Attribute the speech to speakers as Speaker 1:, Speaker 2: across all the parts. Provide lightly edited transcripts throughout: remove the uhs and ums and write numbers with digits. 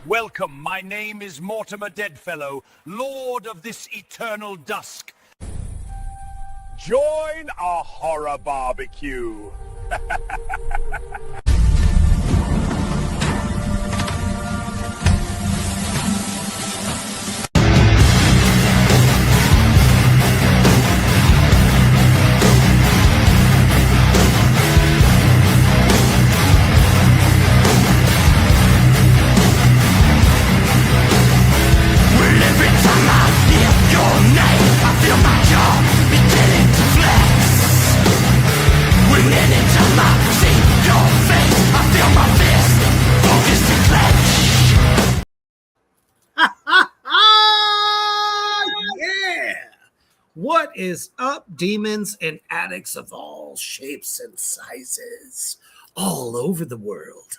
Speaker 1: Welcome, my name is Mortimer Deadfellow, Lord of this eternal dusk. Join our horror barbecue.
Speaker 2: What is up, demons and addicts of all shapes and sizes all over the world?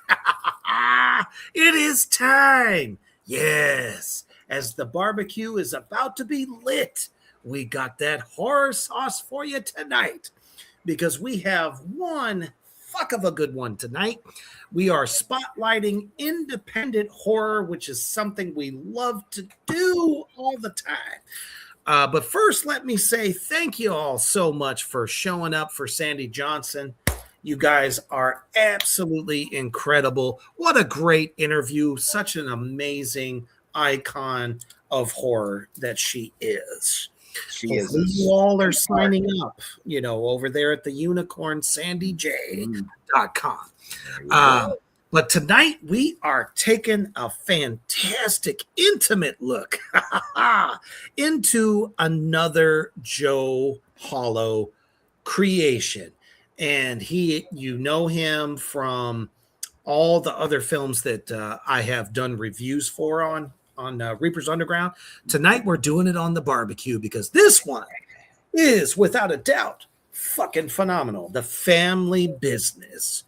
Speaker 2: It is time. Yes, as the barbecue is about to be lit, we got that horror sauce for you tonight because we have one fuck of a good one tonight. We are spotlighting independent horror, which is something we love to do all the time. But first, let me say thank you all so much for showing up for Sandy Johnson. You guys are absolutely incredible. What a great interview. Such an amazing icon of horror that she is.
Speaker 3: She is.
Speaker 2: You all are signing up, over there at the unicornsandyj.com. But tonight we are taking a fantastic, intimate look into another Joe Hollow creation. And you know him from all the other films that I have done reviews for on Reaper's Underground. Tonight we're doing it on the barbecue because this one is, without a doubt, fucking phenomenal. The Family Business.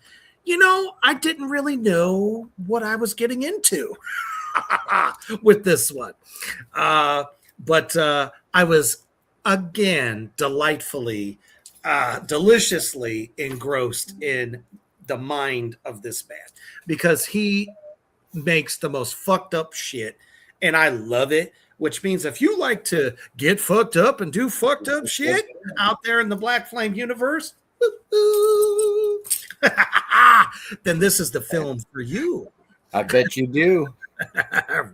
Speaker 2: I didn't really know what I was getting into with this one. But I was, again, delightfully, deliciously engrossed in the mind of this man because he makes the most fucked up shit, and I love it, which means if you like to get fucked up and do fucked up shit out there in the Black Flame universe, then this is the film for you.
Speaker 3: I bet you do.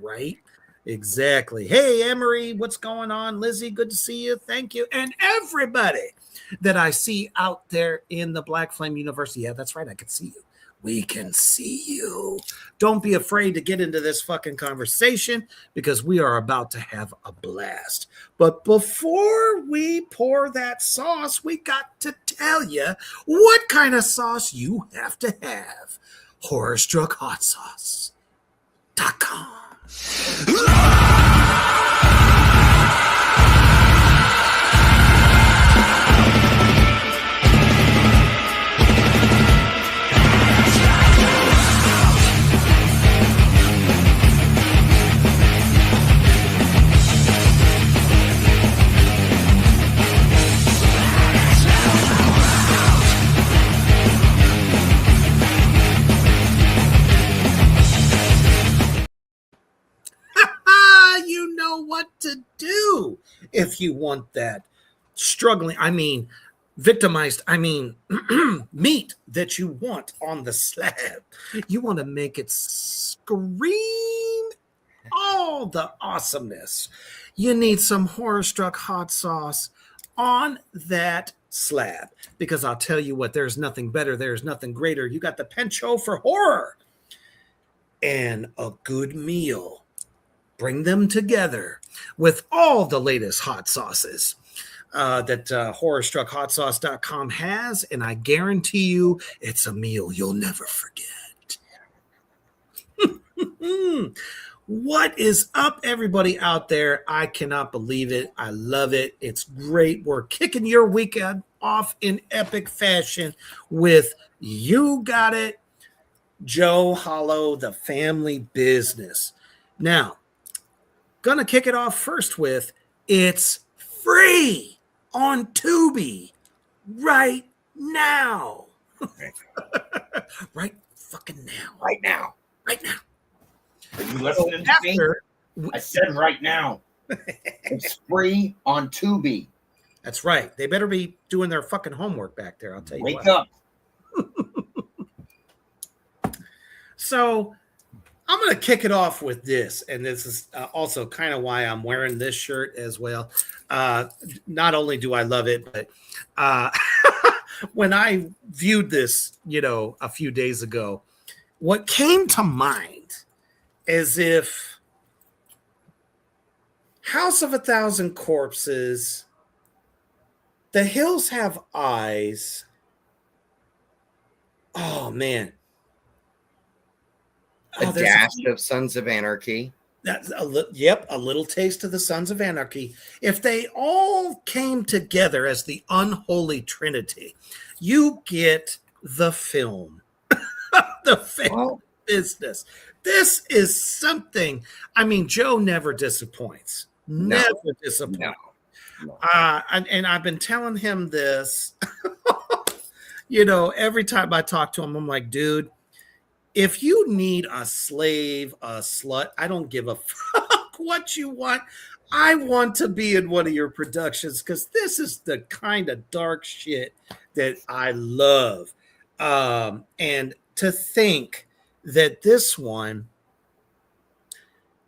Speaker 2: Right? Exactly. Hey, Emery, what's going on? Lizzie, good to see you. Thank you. And everybody that I see out there in the Black Flame universe. Yeah, that's right. I can see you. We can see you. Don't be afraid to get into this fucking conversation because we are about to have a blast. But before we pour that sauce, we got to tell you what kind of sauce you have to have. HorrorstruckHotSauce.com. You know what to do if you want that victimized, meat that you want on the slab. You want to make it scream all the awesomeness. You need some Horror-Struck hot sauce on that slab because I'll tell you what, there's nothing better, there's nothing greater. You got the penchant for horror and a good meal. Bring them together with all the latest hot sauces that HorrorstruckHotSauce.com has, and I guarantee you it's a meal you'll never forget. What is up, everybody out there? I cannot believe it. I love it. It's great. We're kicking your weekend off in epic fashion with You Got It, Joe Hollow, The Family Business. Now, gonna kick it off first with it's free on Tubi right now. Right fucking now.
Speaker 3: Right now.
Speaker 2: Right now.
Speaker 3: Are you listening to me?
Speaker 2: After
Speaker 3: I said right now. It's free on Tubi.
Speaker 2: that's right. They better be doing their fucking homework back there. I'll tell you
Speaker 3: Wake
Speaker 2: what.
Speaker 3: up.
Speaker 2: So I'm going to kick it off with this, and this is also kind of why I'm wearing this shirt as well. Not only do I love it, but when I viewed this, a few days ago, what came to mind is if House of a Thousand Corpses, The Hills Have Eyes. Oh, man.
Speaker 3: A dash of Sons of Anarchy.
Speaker 2: That's a little taste of the Sons of Anarchy. If they all came together as the unholy trinity, you get the film. The film business. This is something. I mean, Joe never disappoints. Never disappoints.
Speaker 3: No.
Speaker 2: And I've been telling him this. Every time I talk to him, I'm like, dude, if you need a slave, a slut, I don't give a fuck what you want. I want to be in one of your productions because this is the kind of dark shit that I love. And to think that this one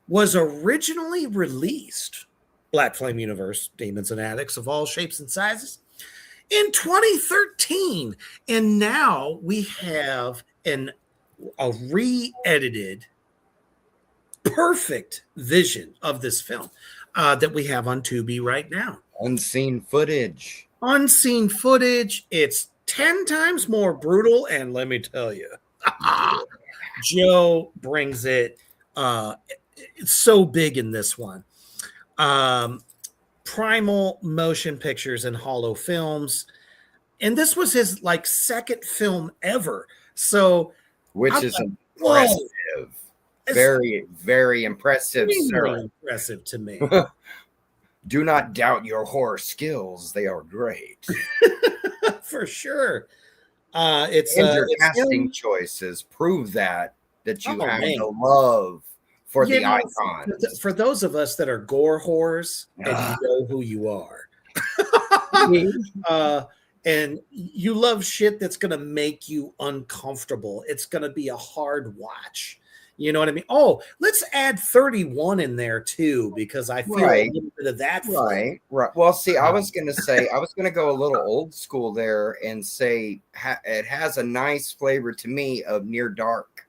Speaker 2: was originally released, Black Flame Universe, Demons and Addicts of all shapes and sizes, in 2013. And now we have a re-edited perfect vision of this film that we have on Tubi right now.
Speaker 3: Unseen footage.
Speaker 2: It's 10 times more brutal, and let me tell you, Joe brings it. It's so big in this one. Primal Motion Pictures and Hollow Films, and this was his second film ever. So,
Speaker 3: which is impressive. Very, very impressive, sir.
Speaker 2: Impressive to me.
Speaker 3: Do not doubt your horror skills; they are great.
Speaker 2: For sure.
Speaker 3: Your casting choices prove that you have the love for the icons.
Speaker 2: For those of us that are gore whores, and you know who you are. And you love shit that's going to make you uncomfortable. It's going to be a hard watch. You know what I mean? Oh, let's add 31 in there too, because I feel a little bit of that.
Speaker 3: Right. Well, see, I was going to go a little old school there and say it has a nice flavor to me of Near Dark.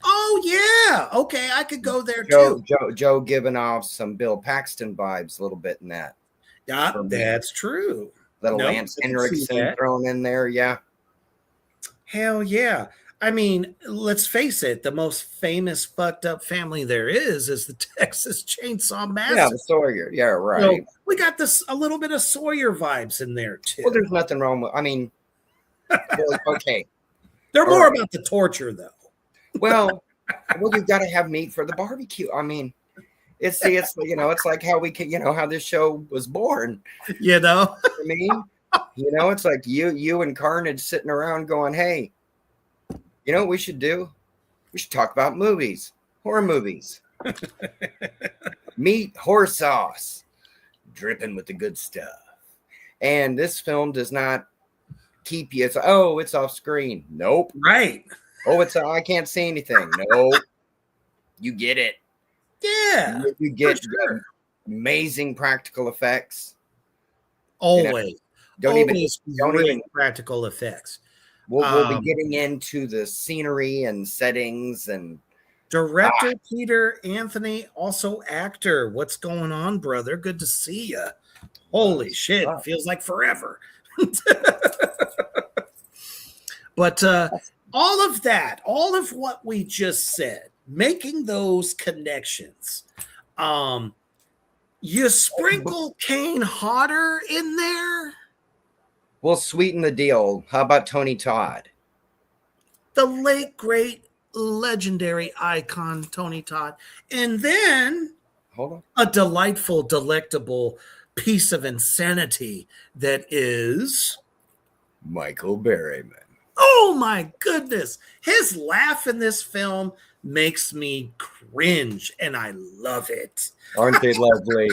Speaker 2: Oh, yeah. Okay, I could go there too.
Speaker 3: Joe giving off some Bill Paxton vibes a little bit in that.
Speaker 2: Yeah, that's true.
Speaker 3: Little Lance Henriksen thrown in there, yeah.
Speaker 2: Hell yeah. I mean, let's face it, the most famous fucked up family there is the Texas Chainsaw Massacre.
Speaker 3: Yeah, the Sawyer. Yeah, right.
Speaker 2: So we got a little bit of Sawyer vibes in there too.
Speaker 3: Well, there's nothing wrong with, okay.
Speaker 2: They're more about the torture though.
Speaker 3: Well, you've got to have meat for the barbecue. I mean, it's like how we can, how this show was born. I mean, it's like you and Carnage sitting around going, hey, you know what we should do? We should talk about movies, horror movies. Meat, horse sauce, dripping with the good stuff. And this film does not keep you. It's off screen. Nope.
Speaker 2: Right.
Speaker 3: Oh, I can't see anything. No. You get it.
Speaker 2: Yeah.
Speaker 3: You get amazing practical effects.
Speaker 2: Always. Don't even
Speaker 3: practical
Speaker 2: effects.
Speaker 3: We'll be getting into the scenery and settings and
Speaker 2: director Peter Anthony, also actor. What's going on, brother? Good to see you. Holy shit. Feels like forever. But all of that, all of what we just said, making those connections, you sprinkle Kane Hodder in there.
Speaker 3: We'll sweeten the deal. How about Tony Todd?
Speaker 2: The late, great, legendary icon, Tony Todd. And then a delightful, delectable piece of insanity that is
Speaker 3: Michael Berryman.
Speaker 2: Oh my goodness. His laugh in this film makes me cringe, and I love it.
Speaker 3: Aren't they lovely?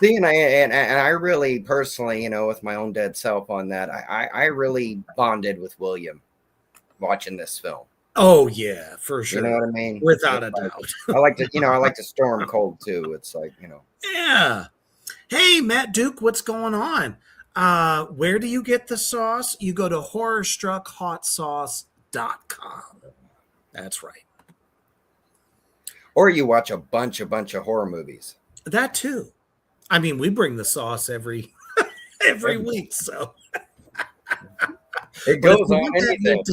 Speaker 3: See, and I really personally, with my own dead self on that, I really bonded with William watching this film.
Speaker 2: Oh yeah, for sure.
Speaker 3: You know what I mean?
Speaker 2: Without a doubt.
Speaker 3: I like to storm cold too. It's like,
Speaker 2: Yeah. Hey, Matt Duke, what's going on? Where do you get the sauce? You go to horrorstruckhotsauce.com. That's right.
Speaker 3: Or you watch a bunch of horror movies.
Speaker 2: That too. I mean, we bring the sauce every week, so
Speaker 3: it goes on anything.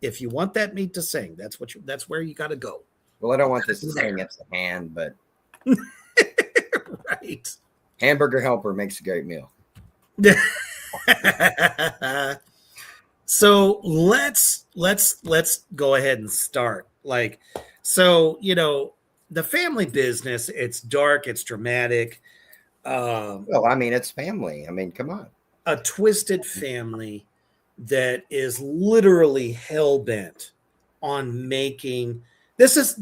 Speaker 2: If you want that meat to sing, that's where you got to go.
Speaker 3: Well, I don't want this to sing at the hand, but
Speaker 2: right.
Speaker 3: Hamburger Helper makes a great meal.
Speaker 2: So let's go ahead and start. The family business, it's dark, it's dramatic.
Speaker 3: Well, I mean, it's family. I mean, come on.
Speaker 2: A twisted family that is literally hell-bent on making this is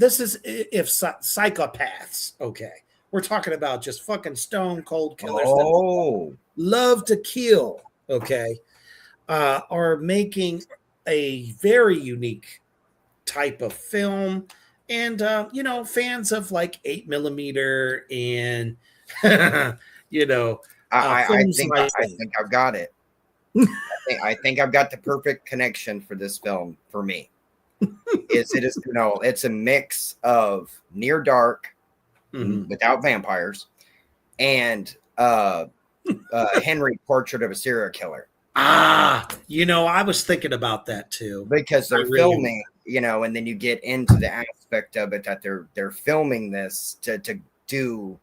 Speaker 2: if psychopaths, okay. We're talking about just fucking stone cold killers that love to kill, okay, are making a very unique type of film. And, fans of like 8mm and,
Speaker 3: I think I've got it. I think I've got the perfect connection for this film for me. It's a mix of near dark, without vampires, and Henry, Portrait of a Serial Killer.
Speaker 2: I was thinking about that too.
Speaker 3: Because they're filming, and then you get into the aspect of it that they're filming this to do,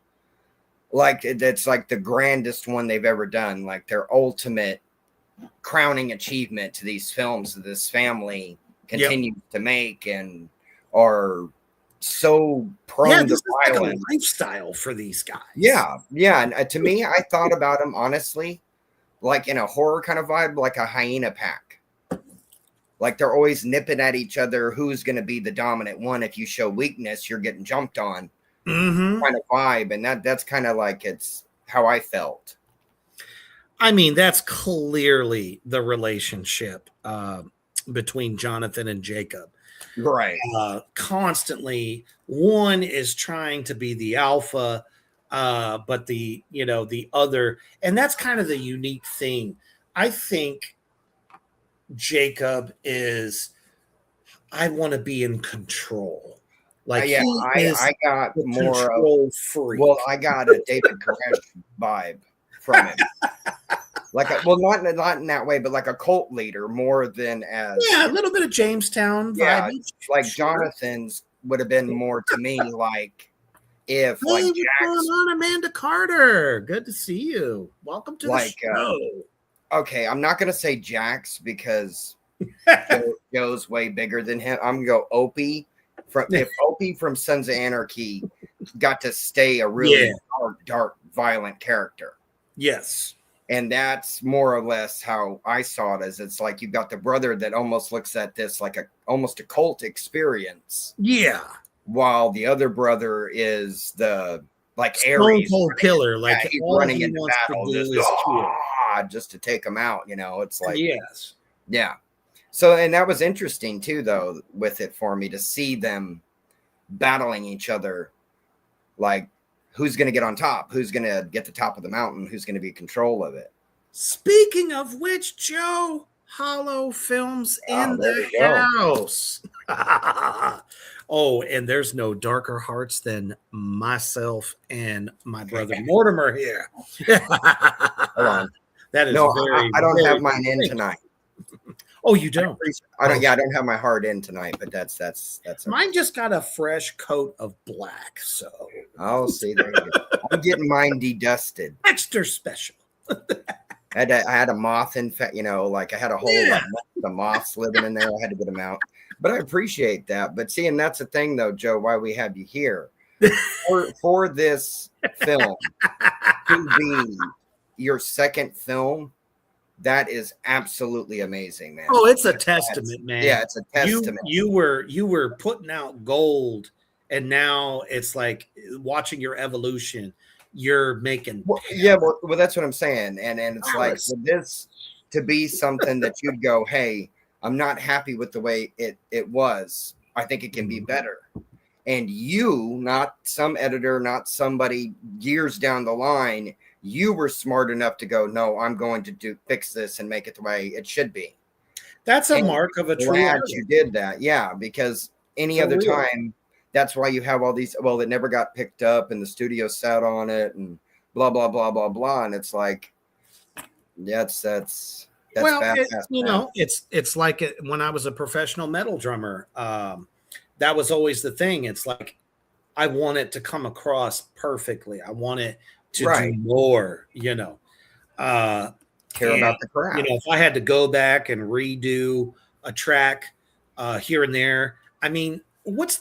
Speaker 3: like, it's like the grandest one they've ever done, like their ultimate crowning achievement to these films that this family continues to make and are so prone to violence.
Speaker 2: Like a lifestyle for these guys.
Speaker 3: Yeah. And to me, I thought about them honestly, like in a horror kind of vibe, like a hyena pack. Like they're always nipping at each other. Who's going to be the dominant one? If you show weakness, you're getting jumped on. Kind of vibe. And that's kind of like it's how I felt.
Speaker 2: I mean, that's clearly the relationship between Jonathan and Jacob.
Speaker 3: Right.
Speaker 2: Constantly, one is trying to be the alpha, but the other, and that's kind of the unique thing. I think Jacob is, I want to be in control. Like,
Speaker 3: I got more
Speaker 2: control freak.
Speaker 3: Well, I got a David Koresh vibe from him. Not in that way, but like a cult leader more than as
Speaker 2: a little bit of Jamestown vibe.
Speaker 3: Yeah, like Jonathan's would have been more to me like if like
Speaker 2: what's going on, Amanda Carter? Good to see you. Welcome to the show.
Speaker 3: Okay, I'm not gonna say Jax because Joe's way bigger than him. I'm gonna go Opie. If Opie from Sons of Anarchy got to stay a really dark, violent character.
Speaker 2: Yes.
Speaker 3: And that's more or less how I saw it, as it's like you've got the brother that almost looks at this like almost a cult experience.
Speaker 2: Yeah.
Speaker 3: While the other brother is the like
Speaker 2: Aries cold killer. Like
Speaker 3: he's running into battle just to take him out. It's like,
Speaker 2: yes.
Speaker 3: Yeah. So, and that was interesting too, though, with it for me to see them battling each other. Like, who's going to get on top? Who's going to get the top of the mountain? Who's going to be in control of it?
Speaker 2: Speaking of which, Joe, Hollow Films in the house. And there's no darker hearts than myself and my brother Mortimer here.
Speaker 3: Hold on.
Speaker 2: That is
Speaker 3: I don't have mine in tonight.
Speaker 2: Oh, you don't?
Speaker 3: I don't have my heart in tonight, but that's
Speaker 2: mine just got a fresh coat of black. So
Speaker 3: see, there you go. I'm getting mine dedusted.
Speaker 2: Extra special.
Speaker 3: I had a moth like I had a whole lot of moths living in there. I had to get them out. But I appreciate that. But see, and that's the thing though, Joe, why we have you here. for this film to be your second film That is absolutely amazing, man.
Speaker 2: Oh, it's a testament, man.
Speaker 3: Yeah, it's a testament.
Speaker 2: You were putting out gold, and now it's like watching your evolution. You're making
Speaker 3: well, that's what I'm saying. And it's like for this to be something that you'd go, hey, I'm not happy with the way it was. I think it can be better. And you, not some editor, not somebody years down the line, you were smart enough to go, no, I'm going to fix this and make it the way it should be.
Speaker 2: That's a mark of a true artist.
Speaker 3: You did that. Yeah, because any other time, that's why you have all these, well, it never got picked up and the studio sat on it and blah, blah, blah, blah, blah. And it's like, that's
Speaker 2: well,
Speaker 3: bad,
Speaker 2: it's like when I was a professional metal drummer, that was always the thing. It's like, I want it to come across perfectly. I want it to do more,
Speaker 3: care about the craft.
Speaker 2: If I had to go back and redo a track here and there, I mean,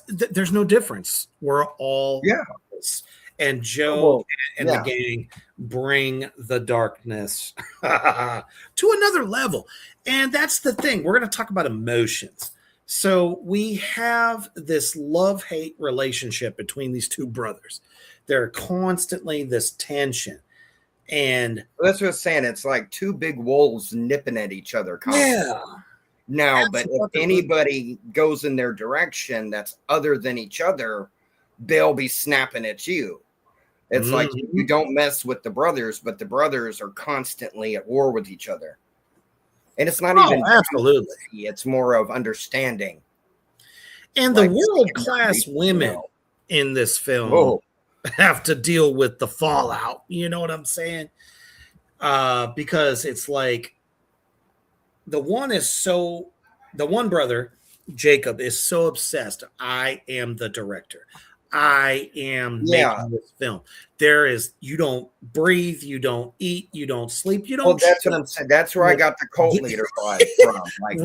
Speaker 2: there's no difference. We're all artists. And Joe and the gang bring the darkness to another level. And that's the thing. We're going to talk about emotions. So we have this love-hate relationship between these two brothers. They're constantly this tension. And
Speaker 3: that's what I'm saying. It's like two big wolves nipping at each other constantly.
Speaker 2: Yeah.
Speaker 3: Now, but if anybody goes in their direction that's other than each other, they'll be snapping at you. It's like you don't mess with the brothers, but the brothers are constantly at war with each other. And it's not even
Speaker 2: absolutely.
Speaker 3: It's more of understanding.
Speaker 2: And the world-class women in this film have to deal with the fallout. You know what I'm saying? Because it's like the one brother, Jacob, is so obsessed. I am the director. I am making this film. You don't breathe, you don't eat, you don't sleep, you don't.
Speaker 3: Well, that's what I'm saying. That's where I got the cult leader vibe from. Like,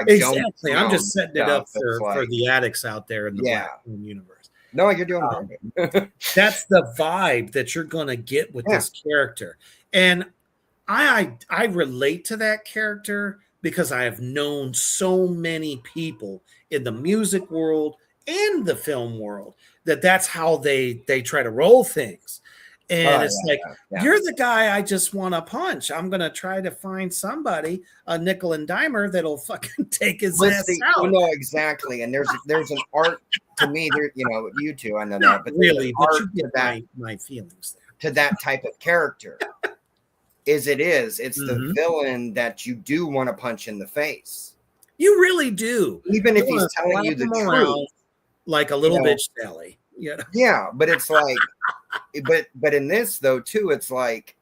Speaker 2: exactly. I'm just setting it up for the addicts out there in the Black universe.
Speaker 3: No, you're doing great.
Speaker 2: That's the vibe that you're going to get with this character. And I relate to that character because I have known so many people in the music world and the film world that's how they try to roll things. And you're the guy I just want to punch. I'm going to try to find somebody, a nickel and dimer, that'll fucking take his ass out.
Speaker 3: Well, no, exactly. And there's an art to me there, you two, I know that, but
Speaker 2: really, but you get my feelings there.
Speaker 3: To that type of character. It's the villain that you do want to punch in the face.
Speaker 2: You really do.
Speaker 3: Even if he's telling you the truth.
Speaker 2: Like a little bitch Sally.
Speaker 3: Yeah, but it's like but in this though too, it's like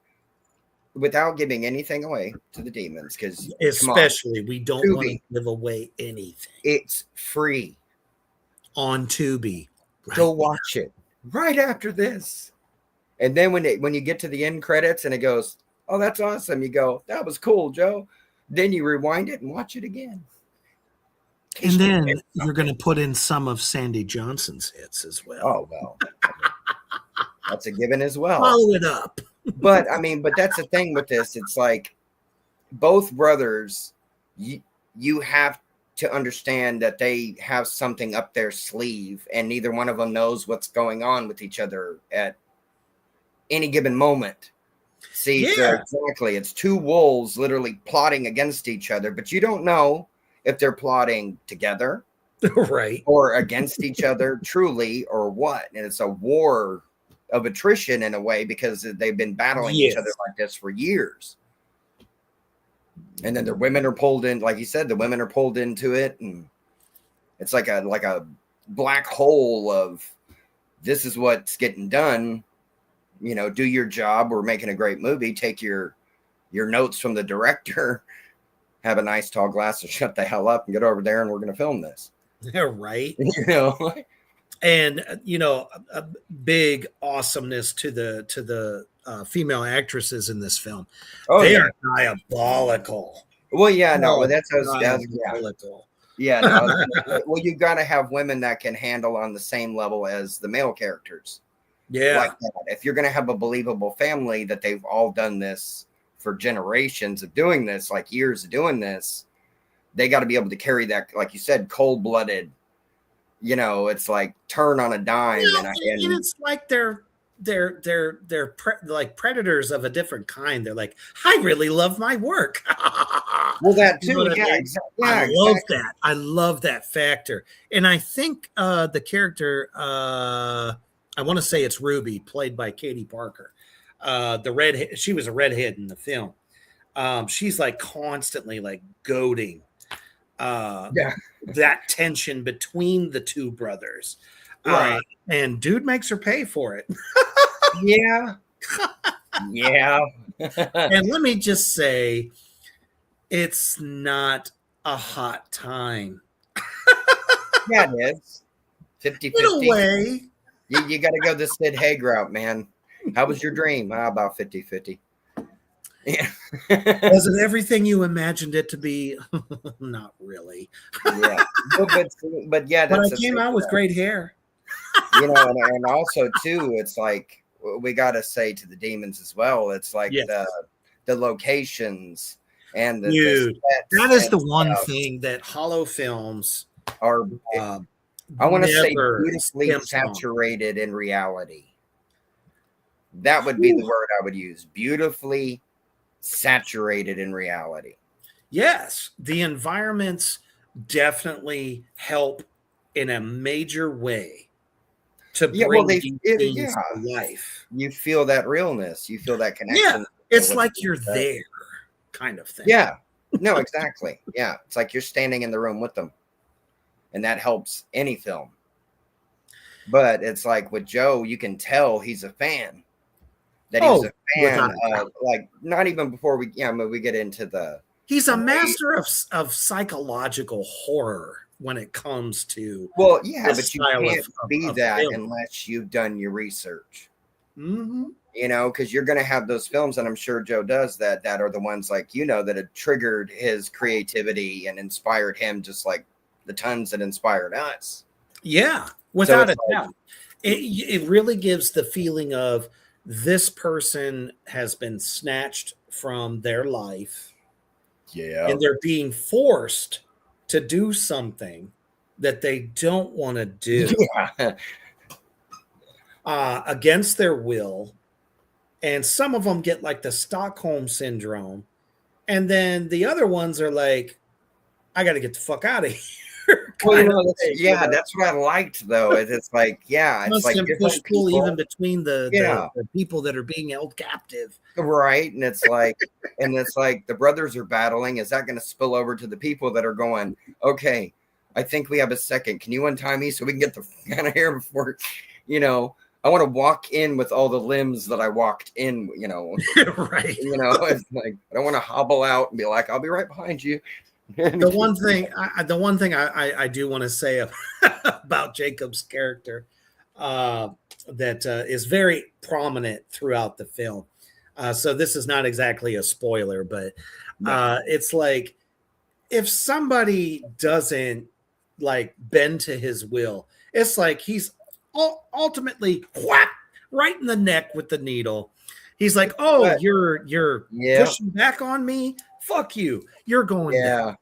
Speaker 3: without giving anything away to the demons, because
Speaker 2: especially we don't want to give away anything.
Speaker 3: It's free
Speaker 2: on Tubi.
Speaker 3: Go watch it right after this. And then when you get to the end credits and it goes, oh, that's awesome, you go, that was cool, Joe. Then you rewind it and watch it again.
Speaker 2: And then you're going to put in some of Sandy Johnson's hits as well.
Speaker 3: Oh, well. That's a given as well.
Speaker 2: Follow it up.
Speaker 3: But that's the thing with this. It's like both brothers, you have to understand that they have something up their sleeve and neither one of them knows what's going on with each other at any given moment. See, so exactly. It's two wolves literally plotting against each other, but you don't know if they're plotting together,
Speaker 2: right,
Speaker 3: or against each other truly, or what. And it's a war of attrition in a way because they've been battling each other like this for years. And then the women are pulled in, like you said, the women are pulled into it, and it's like a black hole of this is what's getting done. Do your job. We're making a great movie. Take your notes from the director. Have a nice tall glass and shut the hell up and get over there and we're going to film this.
Speaker 2: Yeah, right. And a big awesomeness to the female actresses in this film. They are diabolical.
Speaker 3: Well, that's diabolical. Well, you've got to have women that can handle on the same level as the male characters.
Speaker 2: Yeah.
Speaker 3: Like that. If you're going to have a believable family that they've all done this for generations of doing this, like years of doing this. They got to be able to carry that, like you said, cold-blooded. You know, it's like turn on a dime,
Speaker 2: and it's like they're like predators of a different kind. They're like, I really love my work.
Speaker 3: Well, that too.
Speaker 2: You know
Speaker 3: Yeah,
Speaker 2: I mean?
Speaker 3: exactly.
Speaker 2: I love that. I love that factor. And I think the character, I want to say it's Ruby, played by Katie Parker. She was a redhead in the film. She's like constantly like goading that tension between the two brothers.
Speaker 3: Right.
Speaker 2: And dude makes her pay for it.
Speaker 3: Yeah. Yeah.
Speaker 2: And let me just say, it's not a hot time.
Speaker 3: Yeah, it is. 50-50.
Speaker 2: In a way.
Speaker 3: You got to go the Sid Haig route, man. How was your dream? How about 50-50? Yeah.
Speaker 2: Was it everything you imagined it to be? Not really.
Speaker 3: Yeah. But yeah,
Speaker 2: but I came out with great hair.
Speaker 3: You know, and also too, it's like we got to say to the demons as well. It's like the locations and
Speaker 2: the that is the one thing that Hollow films
Speaker 3: are. I want to say beautifully saturated in reality. That would be the word I would use. Beautifully saturated in reality.
Speaker 2: Yes, the environments definitely help in a major way to bring these things to life.
Speaker 3: You feel that realness. You feel that connection.
Speaker 2: Yeah, it's like you're there, kind of thing.
Speaker 3: Yeah, no, exactly. Yeah, it's like you're standing in the room with them, and that helps any film. But it's like with Joe, you can tell he's a fan. That he's a fan of, like, not even before we get into the.
Speaker 2: He's a master of psychological horror when it comes to.
Speaker 3: Well, yeah, but you can't be that film unless you've done your research.
Speaker 2: Mm-hmm.
Speaker 3: You know, because you're going to have those films, and I'm sure Joe does that are the ones like, you know, that have triggered his creativity and inspired him, just like the tons that inspired us.
Speaker 2: Yeah, without a doubt. It really gives the feeling of this person has been snatched from their life.
Speaker 3: Yeah.
Speaker 2: And they're being forced to do something that they don't want to do.
Speaker 3: Yeah.
Speaker 2: Against their will. And some of them get like the Stockholm syndrome. And then the other ones are like, I got to get the fuck out of here.
Speaker 3: Well, you know, that's what I liked, though. It's like, it's like
Speaker 2: push pull even between the people that are being held captive,
Speaker 3: right? And it's like, the brothers are battling. Is that going to spill over to the people that are going? Okay, I think we have a second. Can you untie me so we can get the out of here before, you know? I want to walk in with all the limbs that I walked in. You know,
Speaker 2: right?
Speaker 3: You know, it's like I don't want to hobble out and be like, I'll be right behind you.
Speaker 2: The one thing I do want to say about Jacob's character that is very prominent throughout the film. So this is not exactly a spoiler, but it's like if somebody doesn't like bend to his will, it's like he's ultimately whack right in the neck with the needle. He's like, "Oh, you're pushing back on me. Fuck you. You're going down."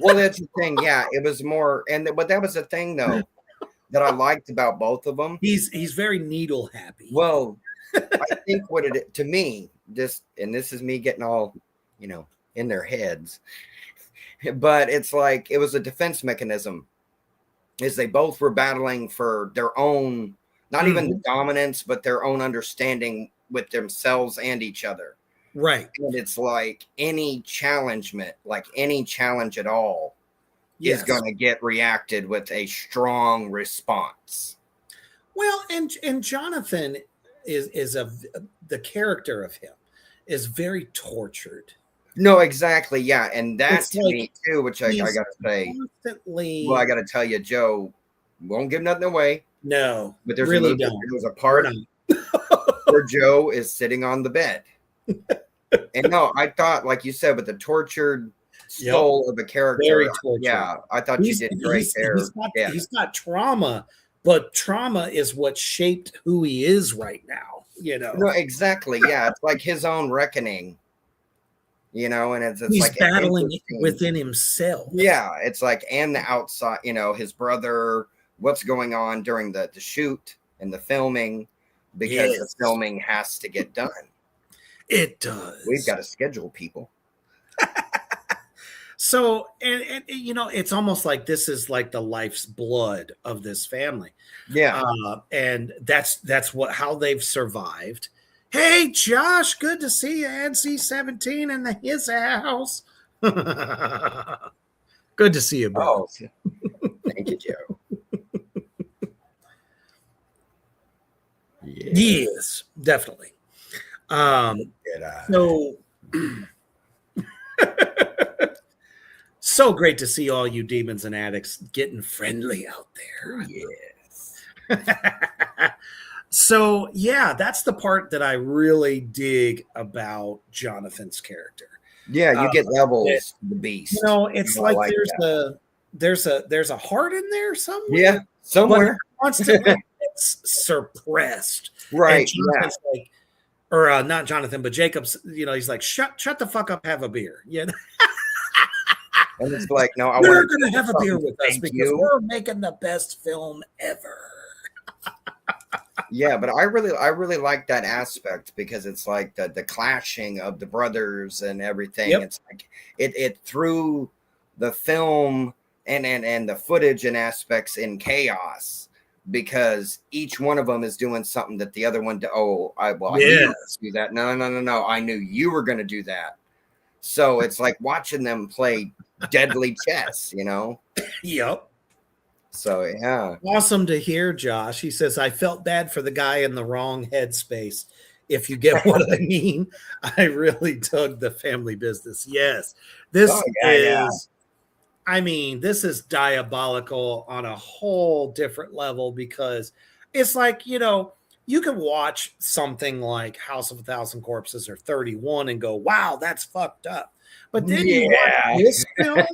Speaker 3: Well, that's the thing. Yeah, it was more, but that was the thing though that I liked about both of them.
Speaker 2: He's very needle happy.
Speaker 3: Well, I think to me, this is me getting all, you know, in their heads, but it's like it was a defense mechanism. Is they both were battling for their own, not even the dominance, but their own understanding with themselves and each other.
Speaker 2: Right.
Speaker 3: And it's like any challenge at all is going to get reacted with a strong response.
Speaker 2: Well, and Jonathan is the character of him is very tortured.
Speaker 3: No, exactly. Yeah. And that's to me too, which I got to say. Well, I got to tell you, Joe, won't give nothing away.
Speaker 2: No,
Speaker 3: but there's
Speaker 2: really
Speaker 3: there's a part where Joe is sitting on the bed. And no, I thought, like you said, with the tortured soul of a character, I thought you did great there.
Speaker 2: He's got trauma, but trauma is what shaped who he is right now. You know?
Speaker 3: No, exactly. Yeah, it's like his own reckoning. you know, and it's
Speaker 2: he's
Speaker 3: like
Speaker 2: battling within himself.
Speaker 3: Yeah, it's like, and the outside, you know, his brother, what's going on during the shoot and the filming, because the filming has to get done.
Speaker 2: It does.
Speaker 3: We've got to schedule people.
Speaker 2: So, and you know, it's almost like this is like the life's blood of this family.
Speaker 3: Yeah.
Speaker 2: And that's how they've survived. Hey, Josh, good to see you. NC-17 in his house. Good to see you, bro.
Speaker 3: Oh, thank you, Joe.
Speaker 2: Yes, definitely. So so great to see all you demons and addicts getting friendly out there.
Speaker 3: Yes.
Speaker 2: So yeah, that's the part that I really dig about Jonathan's character.
Speaker 3: Yeah, you get levels to the beast.
Speaker 2: You know, it's like there's a heart in there somewhere.
Speaker 3: Yeah, somewhere.
Speaker 2: Constantly it's suppressed.
Speaker 3: Right.
Speaker 2: Jonathan's like, or not Jonathan, but Jacob's, you know, he's like, shut the fuck up, have a beer. You know?
Speaker 3: And it's like, no,
Speaker 2: we're gonna have a beer with us because we're making the best film ever.
Speaker 3: Yeah, but I really like that aspect, because it's like the clashing of the brothers and everything.
Speaker 2: Yep.
Speaker 3: It's like it threw the film and the footage and aspects in chaos, because each one of them is doing something that the other one I knew you were do that. No. I knew you were going to do that. So it's like watching them play deadly chess, you know?
Speaker 2: Yep.
Speaker 3: So, yeah.
Speaker 2: Awesome to hear, Josh. He says, I felt bad for the guy in the wrong headspace. If you get what I mean, I really dug the family business. Yes. This I mean, this is diabolical on a whole different level, because it's like, you know, you can watch something like House of a Thousand Corpses or 31 and go, wow, that's fucked up. But then you watch this film.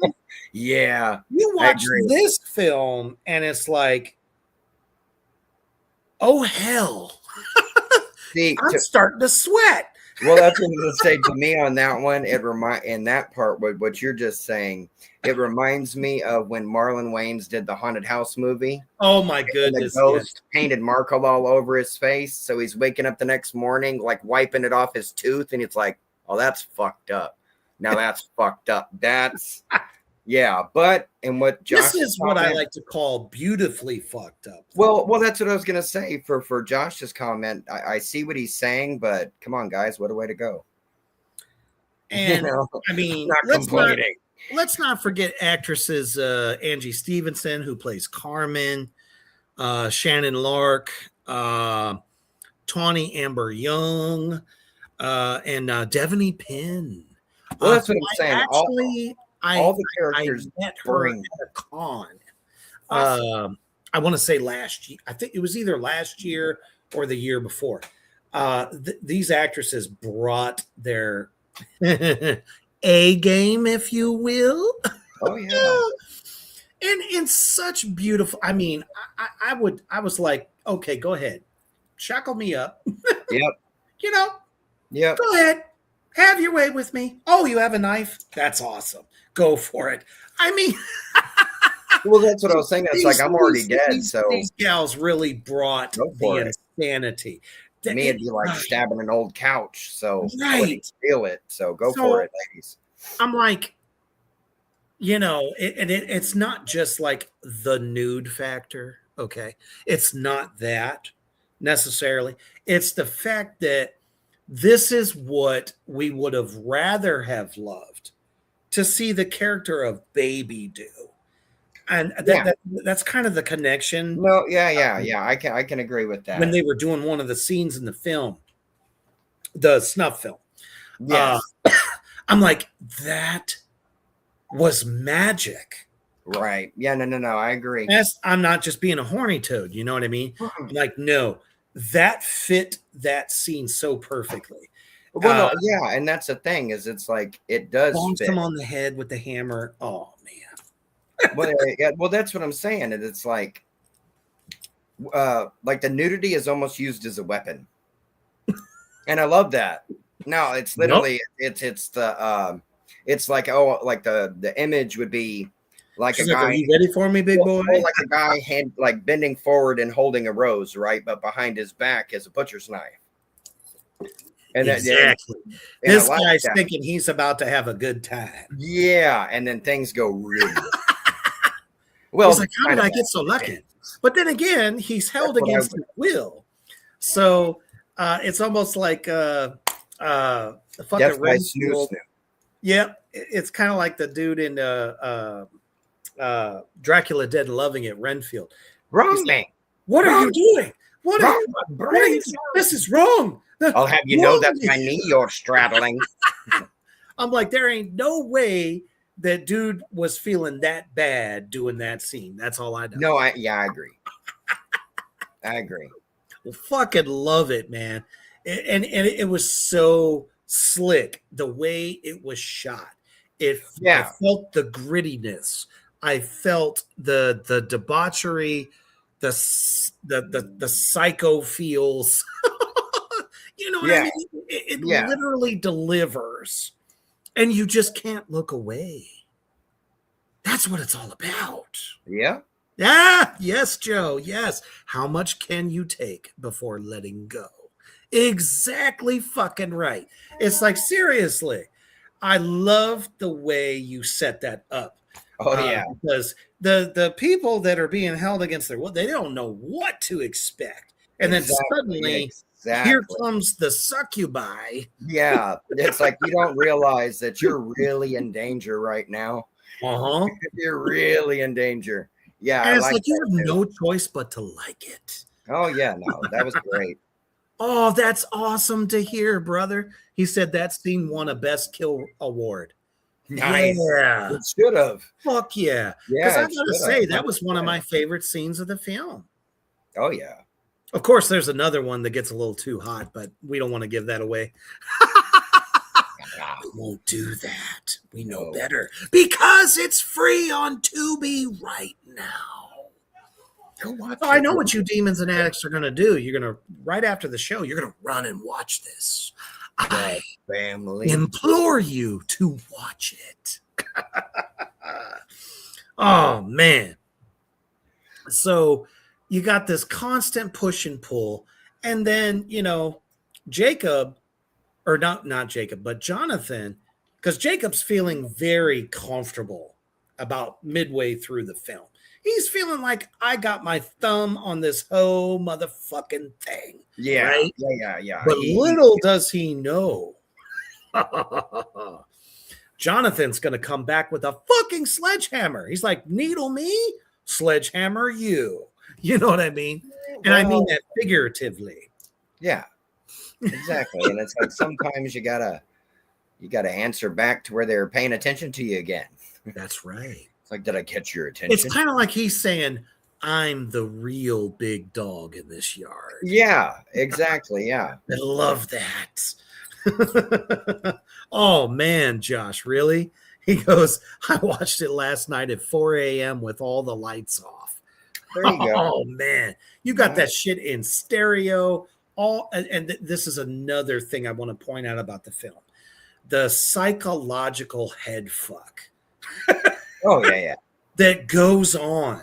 Speaker 3: Yeah.
Speaker 2: You watch this film and it's like, oh, hell. See, I'm starting to sweat.
Speaker 3: Well, that's what I'm going to say to me on that one. In that part, what you're just saying, it reminds me of when Marlon Wayans did the Haunted House movie.
Speaker 2: Oh my goodness!
Speaker 3: The ghost painted marker all over his face, so he's waking up the next morning, like wiping it off his tooth, and it's like, oh, that's fucked up. Now that's fucked up. That's yeah. But and what Josh
Speaker 2: this is what I like to call beautifully fucked up.
Speaker 3: Well, that's what I was gonna say for Josh's comment. I see what he's saying, but come on, guys, what a way to go!
Speaker 2: And you know, I mean, let's not forget actresses Angie Stevenson, who plays Carmen, Shannon Lark, Tawny Amber Young, and Devaney Penn.
Speaker 3: Well, that's what I'm saying.
Speaker 2: Actually, all the characters I met her at a con. Awesome. I want to say last year. I think it was either last year or the year before. These actresses brought their A game, if you will.
Speaker 3: Oh yeah.
Speaker 2: And in such beautiful. I mean, I was like, okay, go ahead, shackle me up.
Speaker 3: Yep.
Speaker 2: You know.
Speaker 3: Yep.
Speaker 2: Go ahead. Have your way with me. Oh, you have a knife? That's awesome. Go for it. I mean,
Speaker 3: well, that's what I was saying. It's like I'm already dead. So
Speaker 2: these gals really brought the insanity.
Speaker 3: Me, it'd be like stabbing an old couch. So
Speaker 2: I wouldn't
Speaker 3: feel it. So go for it, ladies.
Speaker 2: I'm like, you know, it's not just like the nude factor. Okay. It's not that necessarily. It's the fact that this is what we would have rather have loved to see the character of Baby do. And that's kind of the connection.
Speaker 3: No, yeah. I can agree with that.
Speaker 2: When they were doing one of the scenes in the film, the snuff film.
Speaker 3: Yes.
Speaker 2: I'm like, that was magic.
Speaker 3: Right. Yeah, no, I agree.
Speaker 2: I'm not just being a horny toad, you know what I mean? I'm like, no, that fit that scene so perfectly.
Speaker 3: Well, yeah, and that's the thing, is it's like it does
Speaker 2: fit. Him on the head with the hammer. Oh man.
Speaker 3: Well, that's what I'm saying. And it's like the nudity is almost used as a weapon. And I love that. No, it's
Speaker 2: Nope.
Speaker 3: literally it's the it's like like the image would be like
Speaker 2: She's
Speaker 3: a
Speaker 2: like, "Are
Speaker 3: guy
Speaker 2: you ready for me, big boy?"
Speaker 3: or like a guy hand like bending forward and holding a rose, right? But behind his back is a butcher's knife. And then
Speaker 2: Exactly.
Speaker 3: and I
Speaker 2: This
Speaker 3: like
Speaker 2: guy's
Speaker 3: that.
Speaker 2: thinking he's about to have a good time.
Speaker 3: Yeah, and then things go really well.
Speaker 2: He's like, "How did I get so lucky?" But then again, he's held against his will. So it's almost like the fucking
Speaker 3: Death by snoo
Speaker 2: Renfield.
Speaker 3: snoo.
Speaker 2: Yep, it's kind of like the dude in Dracula Dead and Loving It, Renfield.
Speaker 3: Wrong man.
Speaker 2: What are you doing? What are
Speaker 3: Wrong
Speaker 2: you? This is wrong.
Speaker 3: I'll have you know that's my knee you're straddling.
Speaker 2: I'm like, there ain't no way that dude was feeling that bad doing that scene. That's all I know.
Speaker 3: No, I agree. I agree.
Speaker 2: Well, fucking love it, man. And it was so slick the way it was shot. I felt the grittiness. I felt the debauchery, the psycho feels. You know what I mean? It literally delivers, and you just can't look away. That's what it's all about.
Speaker 3: Yeah.
Speaker 2: Ah, yes, Joe. Yes. How much can you take before letting go? Exactly fucking right. It's like, seriously, I love the way you set that up.
Speaker 3: Oh, yeah.
Speaker 2: Because the people that are being held against their will, they don't know what to expect. And then suddenly, here comes the succubi.
Speaker 3: Yeah. It's like you don't realize that you're really in danger right now.
Speaker 2: Uh-huh.
Speaker 3: You're really in danger. Yeah.
Speaker 2: And it's like you have no choice but to like it.
Speaker 3: Oh, yeah. No, that was great.
Speaker 2: Oh, that's awesome to hear, brother. He said that scene won a Best Kill award.
Speaker 3: Nice.
Speaker 2: Yeah.
Speaker 3: It should have.
Speaker 2: Fuck yeah.
Speaker 3: Yeah.
Speaker 2: Because I gotta say, that was one of my favorite scenes of the film.
Speaker 3: Oh, yeah.
Speaker 2: Of course, there's another one that gets a little too hot, but we don't want to give that away. We won't do that. We know better. Because it's free on Tubi right now. Go watch I know what you demons and addicts are going to do. You're going to, right after the show, you're going to run and watch this. I implore you to watch it. Oh, man. So you got this constant push and pull. And then, you know, Jacob, or not Jacob, but Jonathan, because Jacob's feeling very comfortable about midway through the film. He's feeling like I got my thumb on this whole motherfucking thing.
Speaker 3: Yeah.
Speaker 2: Right?
Speaker 3: Yeah.
Speaker 2: But little does he know. Jonathan's going to come back with a fucking sledgehammer. He's like, needle me, sledgehammer you. You know what I mean? And I mean that figuratively.
Speaker 3: Yeah, exactly. And it's like sometimes you gotta answer back to where they're paying attention to you again.
Speaker 2: That's right.
Speaker 3: It's like, did I catch your attention?
Speaker 2: It's kind of like he's saying, I'm the real big dog in this yard.
Speaker 3: Yeah, exactly. Yeah.
Speaker 2: I love that. Oh, man, Josh, really? He goes, I watched it last night at 4 a.m. with all the lights off.
Speaker 3: There you go.
Speaker 2: Oh, man. You got that shit in stereo. And this is another thing I want to point out about the film. The psychological head fuck.
Speaker 3: Oh, yeah.
Speaker 2: That goes on.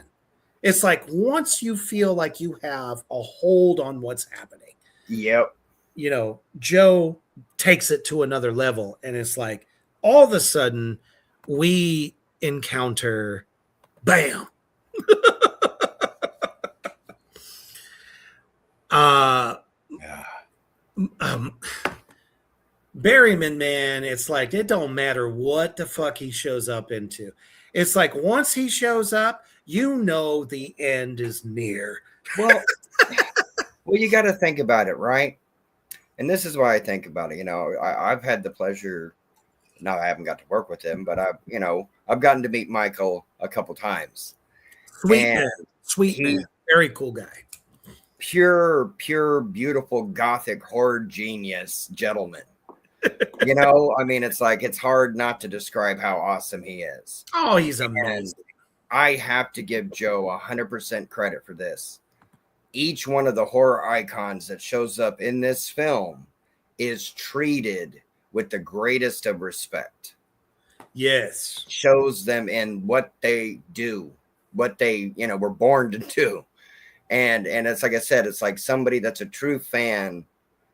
Speaker 2: It's like once you feel like you have a hold on what's happening.
Speaker 3: Yep.
Speaker 2: You know, Joe takes it to another level, and it's like all of a sudden we encounter bam. Berryman, man, it's like it don't matter what the fuck he shows up into. It's like once he shows up, you know the end is near.
Speaker 3: Well, you got to think about it, right? And this is why I think about it. You know, I've had the pleasure. Now I haven't got to work with him, but I've gotten to meet Michael a couple times.
Speaker 2: Sweet man, very cool guy.
Speaker 3: Pure, beautiful Gothic horror genius gentleman. You know, I mean, it's like it's hard not to describe how awesome he is.
Speaker 2: Oh, he's amazing.
Speaker 3: And I have to give Joe 100% credit for this. Each one of the horror icons that shows up in this film is treated with the greatest of respect.
Speaker 2: Yes.
Speaker 3: Shows them in what they do, what they, were born to do. And it's like I said, it's like somebody that's a true fan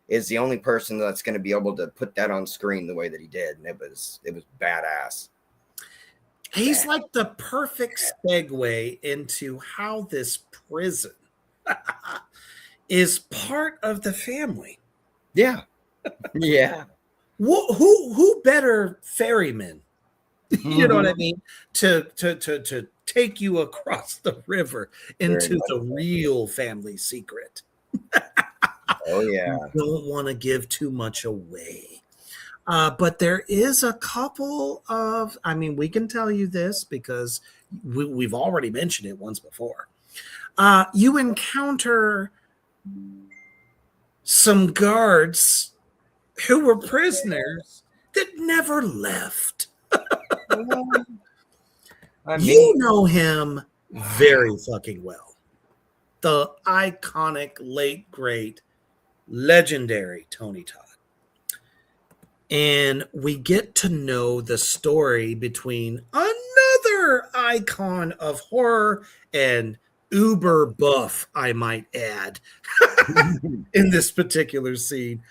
Speaker 3: is the only person that's going to be able to put that on screen the way that he did. And it was badass.
Speaker 2: He's like the perfect segue into how this prison is part of the family.
Speaker 3: Yeah. Yeah.
Speaker 2: Who better ferryman? You know what I mean? To take you across the river into the real family secret.
Speaker 3: Oh yeah.
Speaker 2: You don't want to give too much away. But there is a couple of, I mean, we can tell you this because we've already mentioned it once before. You encounter some guards who were prisoners that never left. You know him very fucking well. The iconic, late, great, legendary Tony Todd. And we get to know the story between another icon of horror and uber buff, I might add, in this particular scene,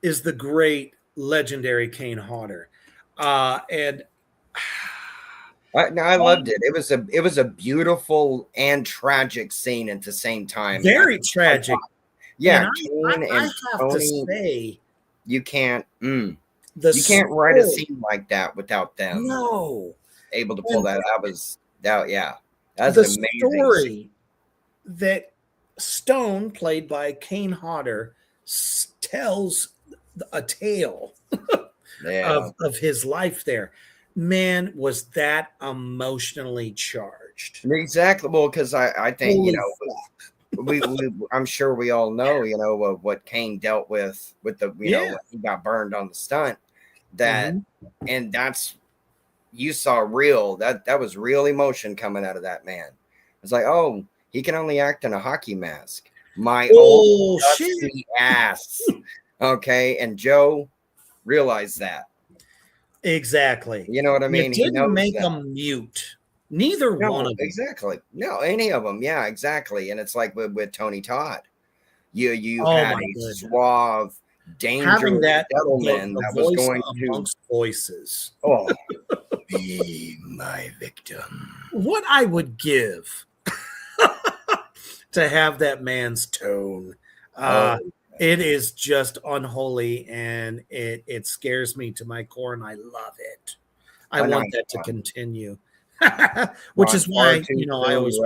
Speaker 2: is the great, legendary Kane Hodder. And
Speaker 3: I loved it. It was a beautiful and tragic scene at the same time.
Speaker 2: Very tragic.
Speaker 3: Yeah,
Speaker 2: I have to say,
Speaker 3: you can't write a scene like that without them.
Speaker 2: No,
Speaker 3: able to pull that. That's
Speaker 2: the
Speaker 3: an amazing
Speaker 2: story
Speaker 3: scene.
Speaker 2: that Stone, played by Kane Hodder, tells a tale of his life there. Man, was that emotionally charged.
Speaker 3: Exactly. Well, because I think, I'm sure we all know, of what Kane dealt with the, when he got burned on the stunt. And that's, you saw that was real emotion coming out of that man. It's like, oh, he can only act in a hockey mask. My old dusty ass. Okay. And Joe realized that.
Speaker 2: Exactly.
Speaker 3: You know what I mean?
Speaker 2: It didn't make him mute. Neither one of them.
Speaker 3: Exactly. No, any of them. Yeah, exactly. And it's like with Tony Todd. You had a suave, dangerous gentleman that was going
Speaker 2: amongst voices.
Speaker 3: Oh, be my victim.
Speaker 2: What I would give to have that man's tone. It is just unholy, and it scares me to my core, and I love it. I want that to continue, which is why I always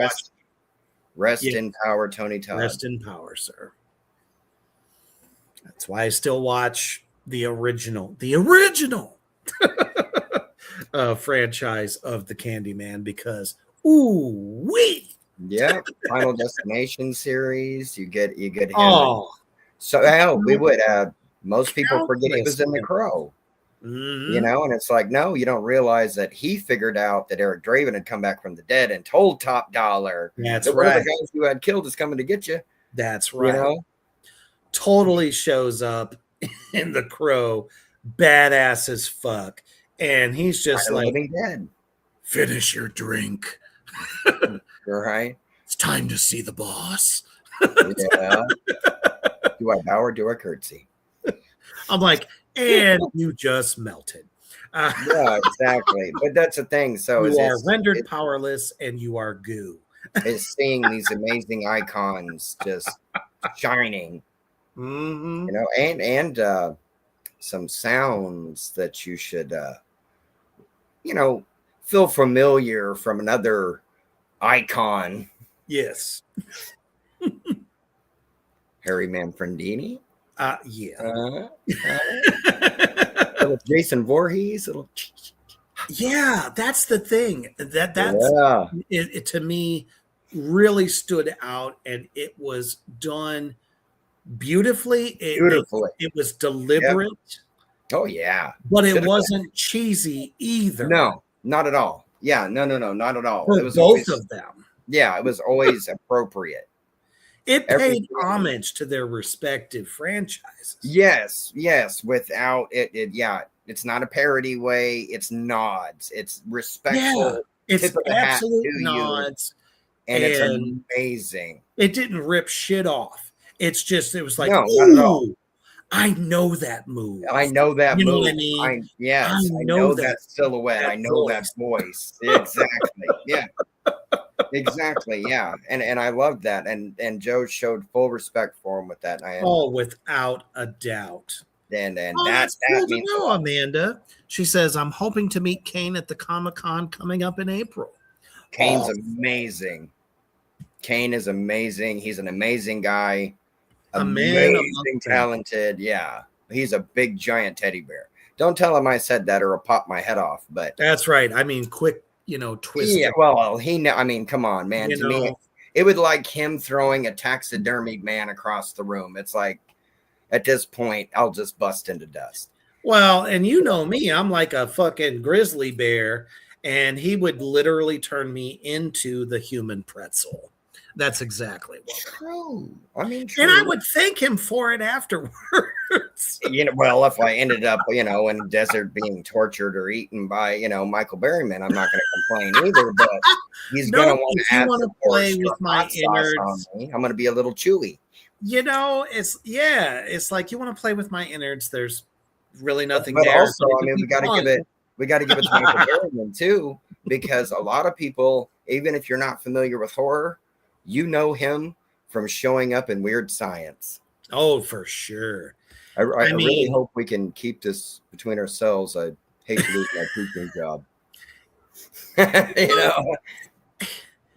Speaker 3: rest in power, Tony Todd.
Speaker 2: Rest in power, sir. That's why I still watch the original franchise of the Candyman, because ooh-wee.
Speaker 3: Yeah, Final Destination series. You get him. Oh. So we would most people forget he was in The Crow.
Speaker 2: Mm-hmm.
Speaker 3: And it's like, no, you don't realize that he figured out that Eric Draven had come back from the dead and told Top Dollar
Speaker 2: that
Speaker 3: one of the guys you had killed is coming to get you.
Speaker 2: That's right. Totally shows up in The Crow, badass as fuck. And he's just like,
Speaker 3: dead.
Speaker 2: Finish your drink.
Speaker 3: Right.
Speaker 2: It's time to see the boss.
Speaker 3: Yeah. Do I bow or do I curtsy?
Speaker 2: I'm like, and you just melted.
Speaker 3: Yeah, exactly. But that's the thing. So
Speaker 2: you are rendered powerless, and you are goo.
Speaker 3: Is seeing these amazing icons just shining, and some sounds that you should, feel familiar from another icon.
Speaker 2: Yes.
Speaker 3: Harry Manfredini.
Speaker 2: Yeah.
Speaker 3: Little Jason Voorhees.
Speaker 2: Yeah, that's the thing. It to me really stood out, and it was done beautifully. It was deliberate.
Speaker 3: Yep. Oh yeah,
Speaker 2: but it wasn't cheesy either.
Speaker 3: No, not at all. Yeah, no, not at all.
Speaker 2: For
Speaker 3: it was
Speaker 2: both of them.
Speaker 3: Yeah, it was always appropriate.
Speaker 2: It paid homage to their respective franchises.
Speaker 3: Yes. Without it, yeah, it's not a parody way. It's nods. It's respectful.
Speaker 2: Yeah, it's
Speaker 3: tip of the hat
Speaker 2: absolute
Speaker 3: to
Speaker 2: nods,
Speaker 3: you, and it's amazing.
Speaker 2: It didn't rip shit off. It's just, it was like,
Speaker 3: no, not at all.
Speaker 2: I know that move.
Speaker 3: I know that
Speaker 2: you
Speaker 3: move.
Speaker 2: Know what I mean?
Speaker 3: I know that silhouette. I know that voice. Exactly. Yeah. Exactly. Yeah. And I loved that. And Joe showed full respect for him with that.
Speaker 2: Without a doubt.
Speaker 3: And
Speaker 2: that's cool to know, Amanda. She says, I'm hoping to meet Kane at the Comic-Con coming up in April.
Speaker 3: Kane's amazing. Kane is amazing. He's an amazing guy. Amazing, talented. Yeah. He's a big, giant teddy bear. Don't tell him I said that or I'll pop my head off. But
Speaker 2: that's right. I mean, quick, twist.
Speaker 3: Yeah, well, I mean, come on, man. To me, it would like him throwing a taxidermied man across the room. It's like, at this point, I'll just bust into dust.
Speaker 2: Well, and you know me, I'm like a fucking grizzly bear, and he would literally turn me into the human pretzel. That's exactly what.
Speaker 3: True. I mean, true.
Speaker 2: And I would thank him for it afterwards.
Speaker 3: Well, if I ended up, in the desert being tortured or eaten by, Michael Berryman, I'm not going to complain either. But he's going to want to add some
Speaker 2: play with my innards
Speaker 3: on me. I'm going to be a little chewy.
Speaker 2: It's like you want to play with my innards. There's really nothing
Speaker 3: but
Speaker 2: there.
Speaker 3: Also, I mean, we got to give it to Michael Berryman too, because a lot of people, even if you're not familiar with horror, you know him from showing up in Weird Science.
Speaker 2: Oh, for sure.
Speaker 3: I really hope we can keep this between ourselves. I hate to lose my teaching job.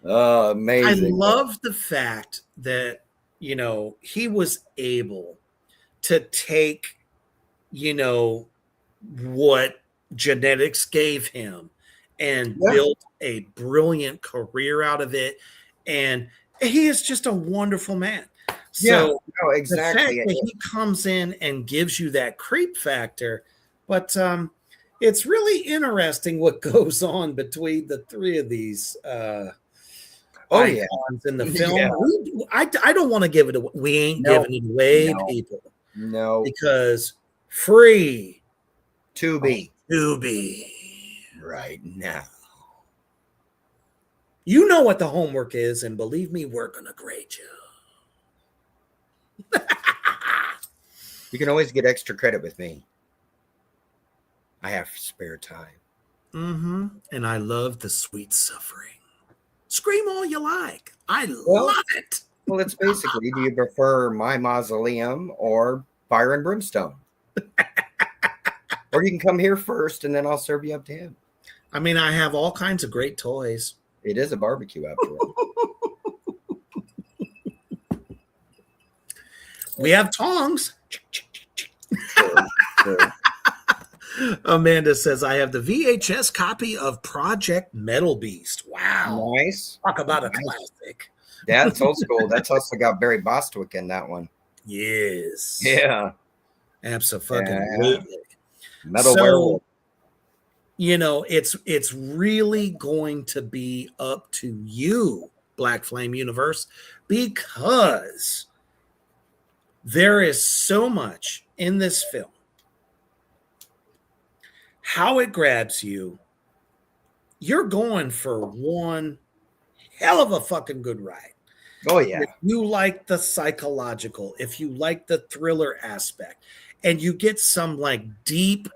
Speaker 3: Oh, amazing.
Speaker 2: I love the fact that, he was able to take, what genetics gave him and built a brilliant career out of it. And he is just a wonderful man. So
Speaker 3: exactly.
Speaker 2: The fact that he comes in and gives you that creep factor, but it's really interesting what goes on between the three of these icons in the film. Yeah. I don't want to give it away. We ain't giving it away, people.
Speaker 3: No.
Speaker 2: Because free
Speaker 3: to be
Speaker 2: right now.
Speaker 4: You know what the homework is, and believe me, we're going to grade you.
Speaker 3: You can always get extra credit with me. I have spare time.
Speaker 4: Mm-hmm. And I love the sweet suffering. Scream all you like. I love it.
Speaker 3: Well, it's basically, do you prefer my mausoleum or fire and brimstone? Or you can come here first, and then I'll serve you up to him.
Speaker 4: I mean, I have all kinds of great toys.
Speaker 3: It is a barbecue after all.
Speaker 4: We have tongs.
Speaker 3: Sure.
Speaker 4: Amanda says, I have the VHS copy of Project Metal Beast. Wow.
Speaker 3: Nice.
Speaker 4: Talk about a classic.
Speaker 3: That's old school. That's also got Barry Bostwick in that one.
Speaker 4: Yes.
Speaker 3: Yeah.
Speaker 4: Absolutely.
Speaker 3: Metal Werewolf.
Speaker 4: It's really going to be up to you, Black Flame Universe, because there is so much in this film. How it grabs you, you're going for one hell of a fucking good ride.
Speaker 3: Oh, yeah.
Speaker 4: If you like the psychological, if you like the thriller aspect, and you get some like deep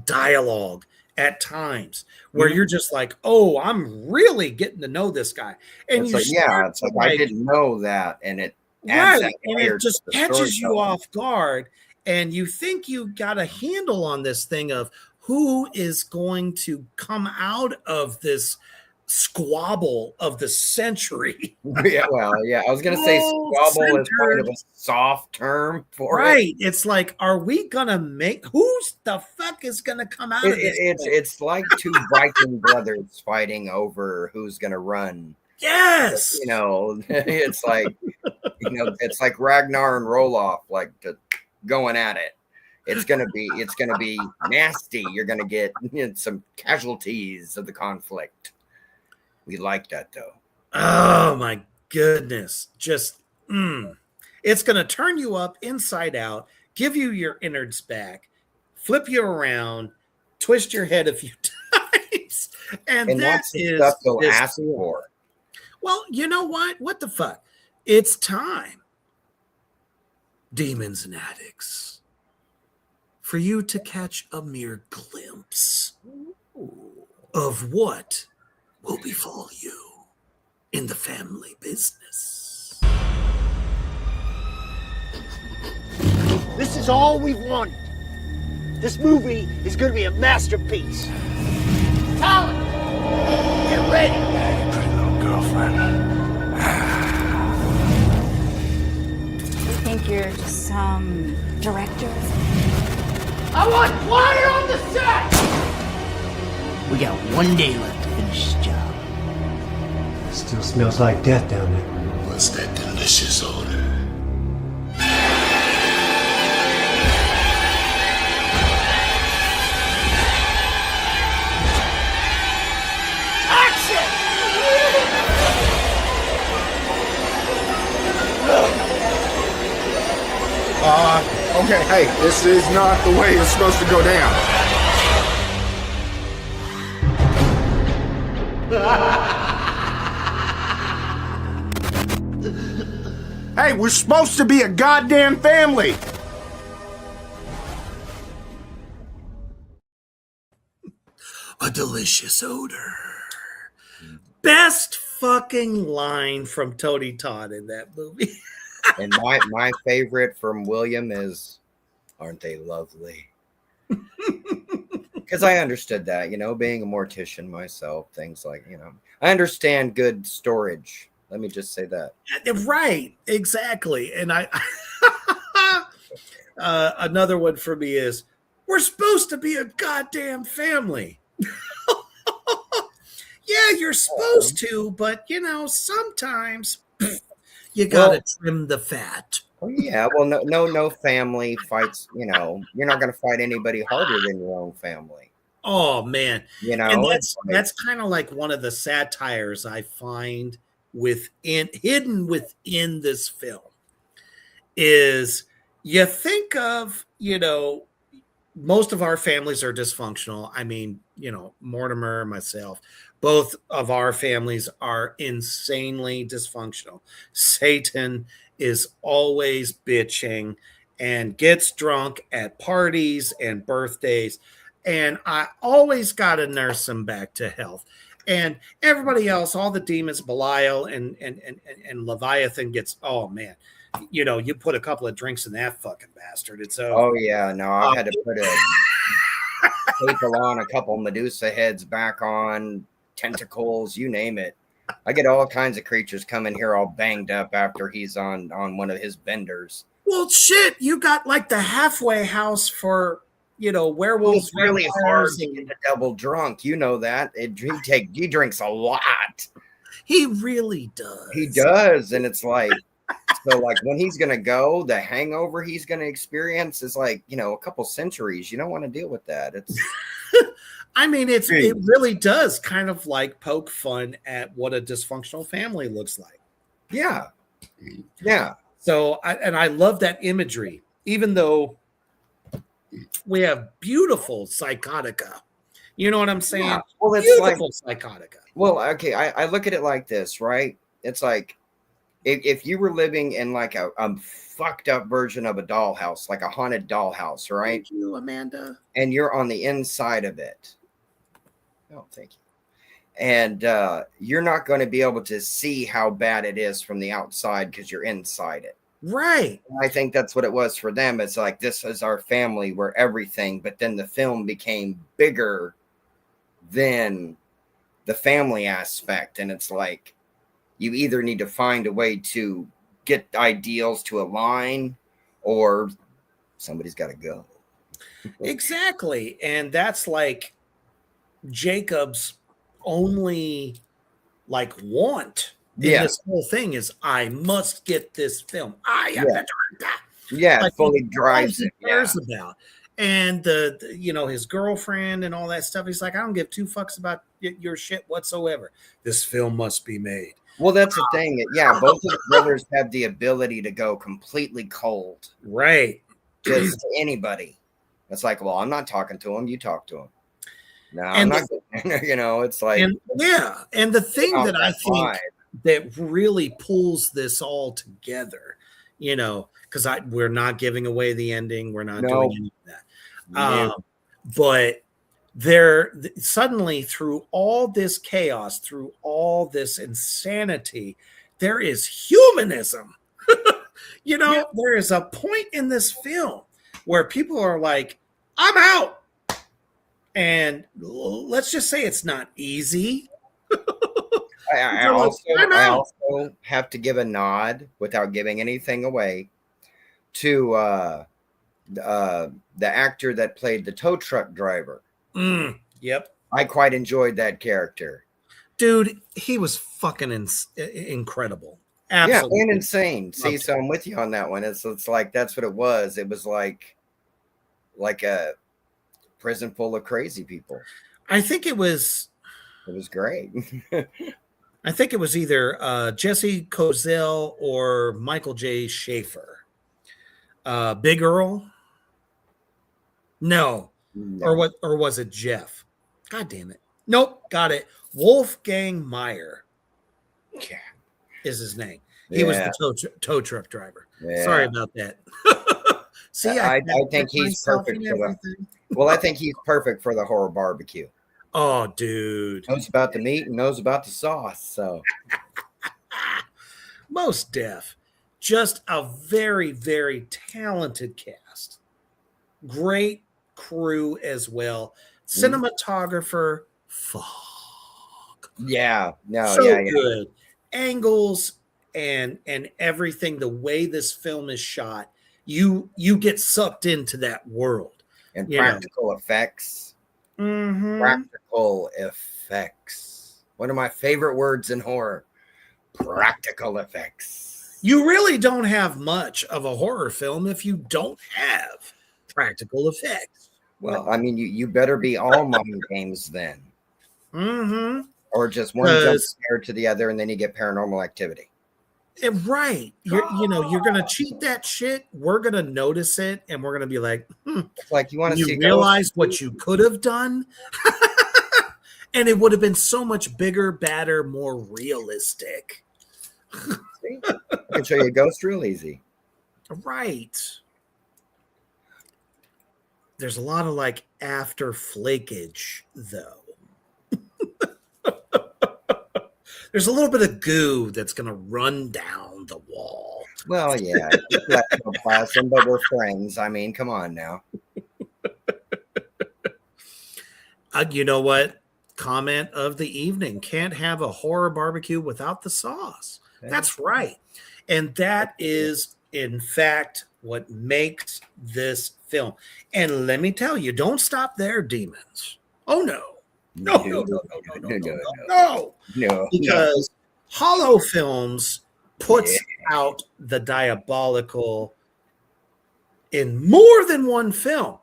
Speaker 4: dialogue at times where you're just like, oh, I'm really getting to know this guy. And
Speaker 3: it's like I didn't know that. And it adds that
Speaker 4: and it just catches you off guard. And you think you got a handle on this thing of who is going to come out of this squabble of the century.
Speaker 3: I was going to say squabble is kind of a soft term for
Speaker 4: it. It's like, are we going to who's the fuck is going to come out of this?
Speaker 3: It's like two Viking brothers fighting over who's going to run.
Speaker 4: Yes.
Speaker 3: It's like, it's like Ragnar and Roloff, like going at it. It's gonna be nasty. You're gonna get some casualties of the conflict. We like that though.
Speaker 4: Oh my goodness. Just, it's going to turn you up inside out, give you your innards back, flip you around, twist your head a few times. And that
Speaker 3: that's the
Speaker 4: is
Speaker 3: stuff they'll ask for.
Speaker 4: Well, you know what? What the fuck? It's time, demons and addicts, for you to catch a mere glimpse of what will befall you in the family business.
Speaker 5: This is all we've wanted. This movie is going to be a masterpiece. Talent, get ready.
Speaker 1: Hey, pretty little girlfriend.
Speaker 6: You think you're just some director?
Speaker 5: I want quiet on the set. We got 1 day left to finish this job.
Speaker 7: Still smells like death down there.
Speaker 8: What's that delicious odor?
Speaker 9: Okay, hey, this is not the way it's supposed to go down. Hey, we're supposed to be a goddamn family.
Speaker 4: A delicious odor. Best fucking line from Tony Todd in that movie.
Speaker 3: And my favorite from William is, "Aren't they lovely?" Because I understood that, being a mortician myself, things like, I understand good storage. Let me just say that.
Speaker 4: Right, exactly. And I another one for me is, we're supposed to be a goddamn family. Yeah, you're supposed to, but sometimes you gotta trim the fat.
Speaker 3: Well, yeah, well, no family fights. You're not going to fight anybody harder than your own family.
Speaker 4: Oh man,
Speaker 3: And
Speaker 4: that's kind of like one of the satires I find hidden within this film is, you think of most of our families are dysfunctional. I mean, Mortimer, myself, both of our families are insanely dysfunctional. Satan is always bitching and gets drunk at parties and birthdays. And I always got to nurse him back to health. And everybody else, all the demons, Belial and Leviathan gets, oh man, you put a couple of drinks in that fucking bastard. It's over.
Speaker 3: Oh yeah, no, I've had to put a staple on, a couple Medusa heads back on, tentacles, you name it. I get all kinds of creatures coming here all banged up after he's on one of his benders.
Speaker 4: Well, shit, you got like the halfway house for werewolves.
Speaker 3: It's really hard to get double drunk. You know that. He drinks a lot.
Speaker 4: He really does.
Speaker 3: He does, and it's like, so like when he's gonna go, the hangover he's gonna experience is like a couple centuries. You don't want to deal with that. It's.
Speaker 4: I mean, it really does kind of like poke fun at what a dysfunctional family looks like.
Speaker 3: Yeah. Yeah.
Speaker 4: So, I love that imagery, even though we have beautiful psychotica. You know what I'm saying?
Speaker 3: Yeah. Well, it's
Speaker 4: beautiful psychotica.
Speaker 3: Well, okay. I look at it like this, right? It's like if you were living in like a fucked up version of a dollhouse, like a haunted dollhouse, right?
Speaker 4: Thank you, Amanda.
Speaker 3: And you're on the inside of it. Oh, thank you. And you're not going to be able to see how bad it is from the outside because you're inside it.
Speaker 4: Right.
Speaker 3: And I think that's what it was for them. It's like, this is our family, we're everything. But then the film became bigger than the family aspect. And it's like, you either need to find a way to get ideals to align or somebody's got to go.
Speaker 4: Exactly. And that's like Jacob's only like want in this whole thing is, I must get this film. I am the
Speaker 3: Yeah,
Speaker 4: like,
Speaker 3: fully drives it.
Speaker 4: Cares about. And the his girlfriend and all that stuff. He's like, I don't give two fucks about your shit whatsoever. This film must be made.
Speaker 3: Well, that's the thing. Yeah, both of the brothers have the ability to go completely cold.
Speaker 2: Right.
Speaker 3: Just to anybody. It's like, well, I'm not talking to him. You talk to him. No,
Speaker 2: And
Speaker 3: I'm not. You know, it's like,
Speaker 2: and the thing
Speaker 3: off
Speaker 2: that I
Speaker 3: that
Speaker 2: think
Speaker 3: vibe.
Speaker 2: that really pulls this all together, because we're not giving away the ending, we're not doing any of that.
Speaker 3: No.
Speaker 2: But there suddenly, through all this chaos, through all this insanity, there is humanism. There is a point in this film where people are like, I'm out. And let's just say it's not easy.
Speaker 3: I also have to give a nod without giving anything away to the actor that played the tow truck driver.
Speaker 2: Yep.
Speaker 3: I quite enjoyed that character.
Speaker 2: Dude, he was fucking incredible. Absolutely.
Speaker 3: Yeah, and insane. See, so I'm with you on that one. It's like that's what it was. It was like a prison full of crazy people.
Speaker 2: I think it was
Speaker 3: great.
Speaker 2: I think it was either Jesse Kozel or Michael J. Schaefer. Big Earl? No. Or was it Jeff? God damn it. Nope, got it. Wolfgang Meyer.
Speaker 3: Yeah.
Speaker 2: Is his name. He was the tow truck driver.
Speaker 3: Yeah.
Speaker 2: Sorry about that. See,
Speaker 3: I think he's perfect I think he's perfect for the horror barbecue.
Speaker 2: Oh, dude.
Speaker 3: Knows about the meat and knows about the sauce. So
Speaker 2: most deaf. Just a very, very talented cast. Great crew as well. Cinematographer, fuck.
Speaker 3: Yeah, no,
Speaker 2: so
Speaker 3: yeah.
Speaker 2: Good. Angles and everything, the way this film is shot, you get sucked into that world.
Speaker 3: And practical effects.
Speaker 2: Mm-hmm.
Speaker 3: Practical effects. One of my favorite words in horror. Practical effects.
Speaker 2: You really don't have much of a horror film if you don't have practical effects.
Speaker 3: Well, I mean, you better be all mind games then.
Speaker 2: Mm-hmm.
Speaker 3: Or just one jump scare to the other, and then you get Paranormal Activity.
Speaker 2: Right. You're gonna cheat that shit. We're gonna notice it, and we're gonna be like,
Speaker 3: It's like you want to see
Speaker 2: realize what you could have done, and it would have been so much bigger, badder, more realistic.
Speaker 3: See? I can show you a ghost real easy. Right.
Speaker 2: There's a lot of like after flakage, though. There's a little bit of goo that's going to run down the wall.
Speaker 3: Well, yeah. Plasm, but we're friends. I mean, come on now.
Speaker 2: You know what? Comment of the evening. Can't have a horror barbecue without the sauce. That's right. And that is, in fact, what makes this film. And let me tell you, don't stop there, demons. Oh, no. No. Because Hollow Films puts out the diabolical in more than one film.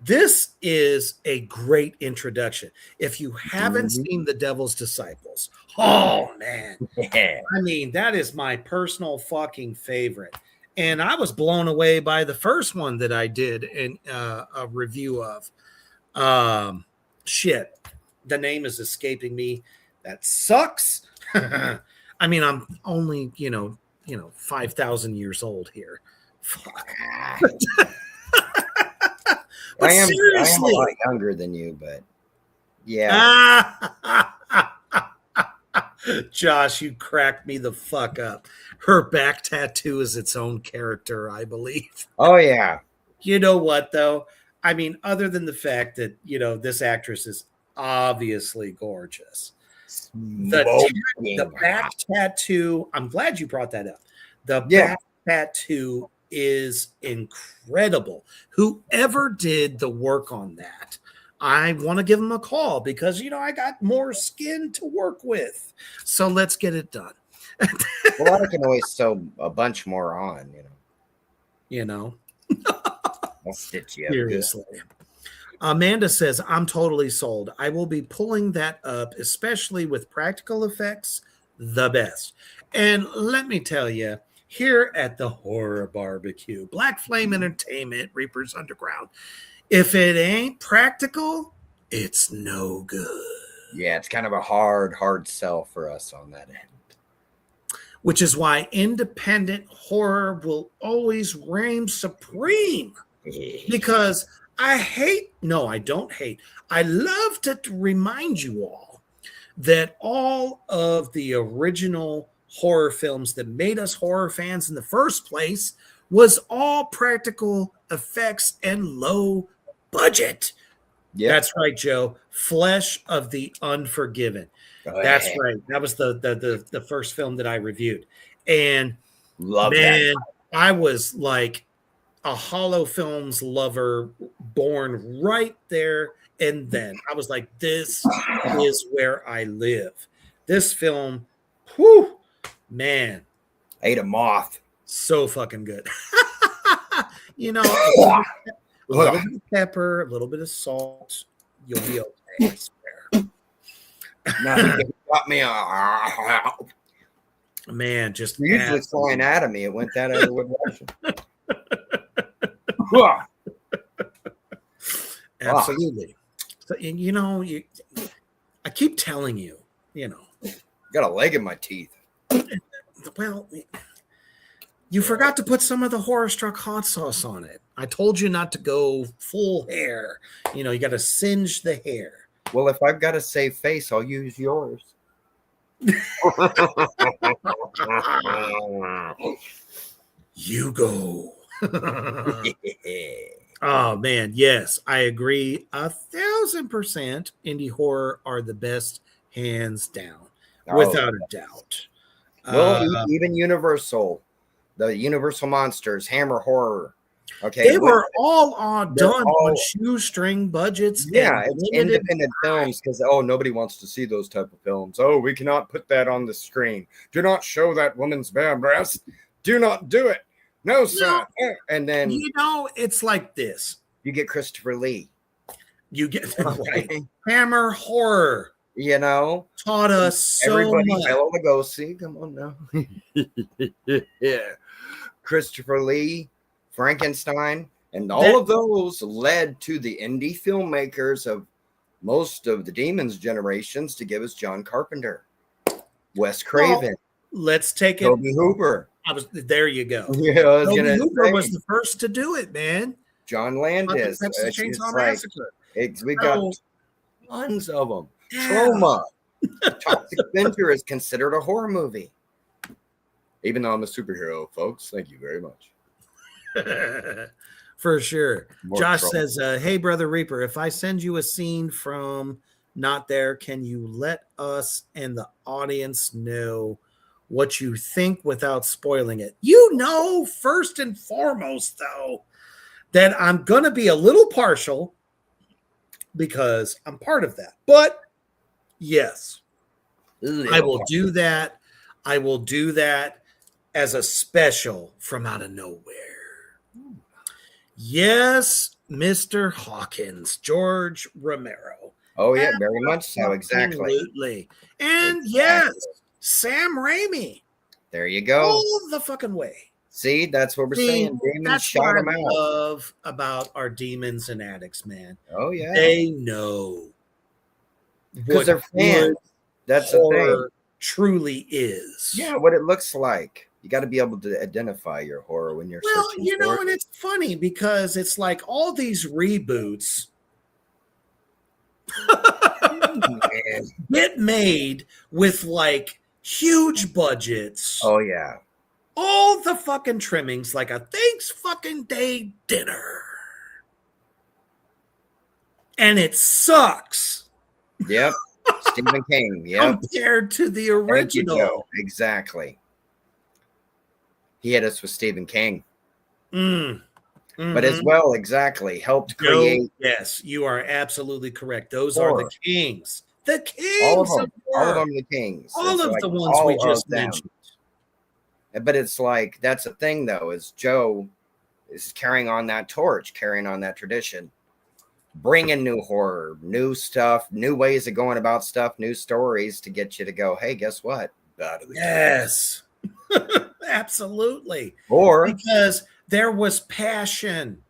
Speaker 2: This is a great introduction. If you haven't seen The Devil's Disciples, oh man. I mean, that is my personal fucking favorite. And I was blown away by the first one that I did in a review of. Shit. The name is escaping me. That sucks. I mean, I'm only, 5,000 years old here. Fuck.
Speaker 3: I am a lot younger than you, but yeah.
Speaker 2: Josh, you cracked me the fuck up. Her back tattoo is its own character, I believe.
Speaker 3: Oh, yeah.
Speaker 2: You know what, though? I mean, other than the fact that, this actress is obviously gorgeous. The back tattoo, I'm glad you brought that up. The back tattoo is incredible. Whoever did the work on that, I want to give them a call because, I got more skin to work with. So let's get it done.
Speaker 3: Well, I can always sew a bunch more on, I'll stitch you up.
Speaker 2: Seriously. Amanda says, I'm totally sold. I will be pulling that up, especially with practical effects. the best. And let me tell you, here at the Horror Barbecue, Black Flame Entertainment, Reapers Underground, if it ain't practical, it's no good.
Speaker 3: Yeah, it's kind of a hard sell for us on that end.
Speaker 2: Which is why independent horror will always reign supreme. Because I don't hate. I love to remind you all that all of the original horror films that made us horror fans in the first place was all practical effects and low budget. Yep. That's right, Joe. Flesh of the Unforgiven. That's right. That was the first film that I reviewed. And that. I was like a Hollow Films lover born right there and then. I was like, this is where I live. This film, whew, man.
Speaker 3: Ate a moth.
Speaker 2: So fucking good. You know, a little bit of pepper, a little bit of salt. You'll be okay, I swear.
Speaker 3: Now he got me.
Speaker 2: Man, just
Speaker 3: usually flying out of me. It went that other direction.
Speaker 2: Absolutely. So, you know, I keep telling you, you know,
Speaker 3: got a leg in my teeth.
Speaker 2: Well, you forgot to put some of the Horror Struck hot sauce on it. I told you not to go full hair. You know, you got to singe the hair.
Speaker 3: Well, if I've got a safe face, I'll use yours.
Speaker 2: You go. Oh, man. Yes, I agree 1,000%. Indie horror are the best, hands down, without a doubt.
Speaker 3: Well, even Universal, the Universal Monsters, Hammer Horror. Okay,
Speaker 2: they were all done on shoestring budgets.
Speaker 3: Yeah, it's independent films because nobody wants to see those type of films. Oh, we cannot put that on the screen. Do not show that woman's bare breast. Do not do it. No, sir. And then
Speaker 2: you know, it's like this.
Speaker 3: You get Christopher Lee.
Speaker 2: You get Hammer Horror.
Speaker 3: You know,
Speaker 2: taught us so
Speaker 3: everybody
Speaker 2: much.
Speaker 3: Bela Lugosi. Come on now. Yeah, Christopher Lee. Frankenstein, and all of those led to the indie filmmakers of most of the Demons generations to give us John Carpenter, Wes Craven.
Speaker 2: Well, let's take it.
Speaker 3: Toby Hooper.
Speaker 2: There you go.
Speaker 3: Yeah,
Speaker 2: Toby Hooper was the first to do it, man.
Speaker 3: John Landis. We got tons of them. Yeah. Trauma. Toxic Avenger is considered a horror movie. Even though I'm a superhero, folks. Thank you very much.
Speaker 2: For sure. Josh says, hey, Brother Reaper, if I send you a scene from Not There, can you let us and the audience know what you think without spoiling it? You know, first and foremost, though, that I'm going to be a little partial because I'm part of that. But yes, I will do that. I will do that as a special from out of nowhere. Yes, Mr. Hawkins, George Romero.
Speaker 3: Oh, yeah, very much so. Exactly.
Speaker 2: Absolutely. And yes, Sam Raimi.
Speaker 3: There you go.
Speaker 2: All the fucking way.
Speaker 3: See, that's what we're saying. Demons shot him out.
Speaker 2: That's what I love about our demons and addicts, man.
Speaker 3: Oh, yeah.
Speaker 2: They know.
Speaker 3: Because they're fans. That's the thing.
Speaker 2: Truly is.
Speaker 3: Yeah, what it looks like. You got to be able to identify your horror when you're searching
Speaker 2: you know,
Speaker 3: for
Speaker 2: and
Speaker 3: it.
Speaker 2: it's funny because it's like all these reboots get made with like huge budgets.
Speaker 3: Oh, yeah.
Speaker 2: All the fucking trimmings like a thanks fucking day dinner. And it sucks.
Speaker 3: Yep. Stephen King. Yep.
Speaker 2: Compared to the original.
Speaker 3: Exactly. He hit us with Stephen King. But as well, exactly, helped create.
Speaker 2: Yes, you are absolutely correct. Those are the kings. The kings.
Speaker 3: All of them the kings.
Speaker 2: All of the ones we just mentioned.
Speaker 3: But it's like, that's the thing, though, is Joe is carrying on that torch, carrying on that tradition, bringing new horror, new stuff, new ways of going about stuff, new stories to get you to go, hey, guess what? out of the
Speaker 2: Yes. Absolutely.
Speaker 3: Or
Speaker 2: Because there was passion.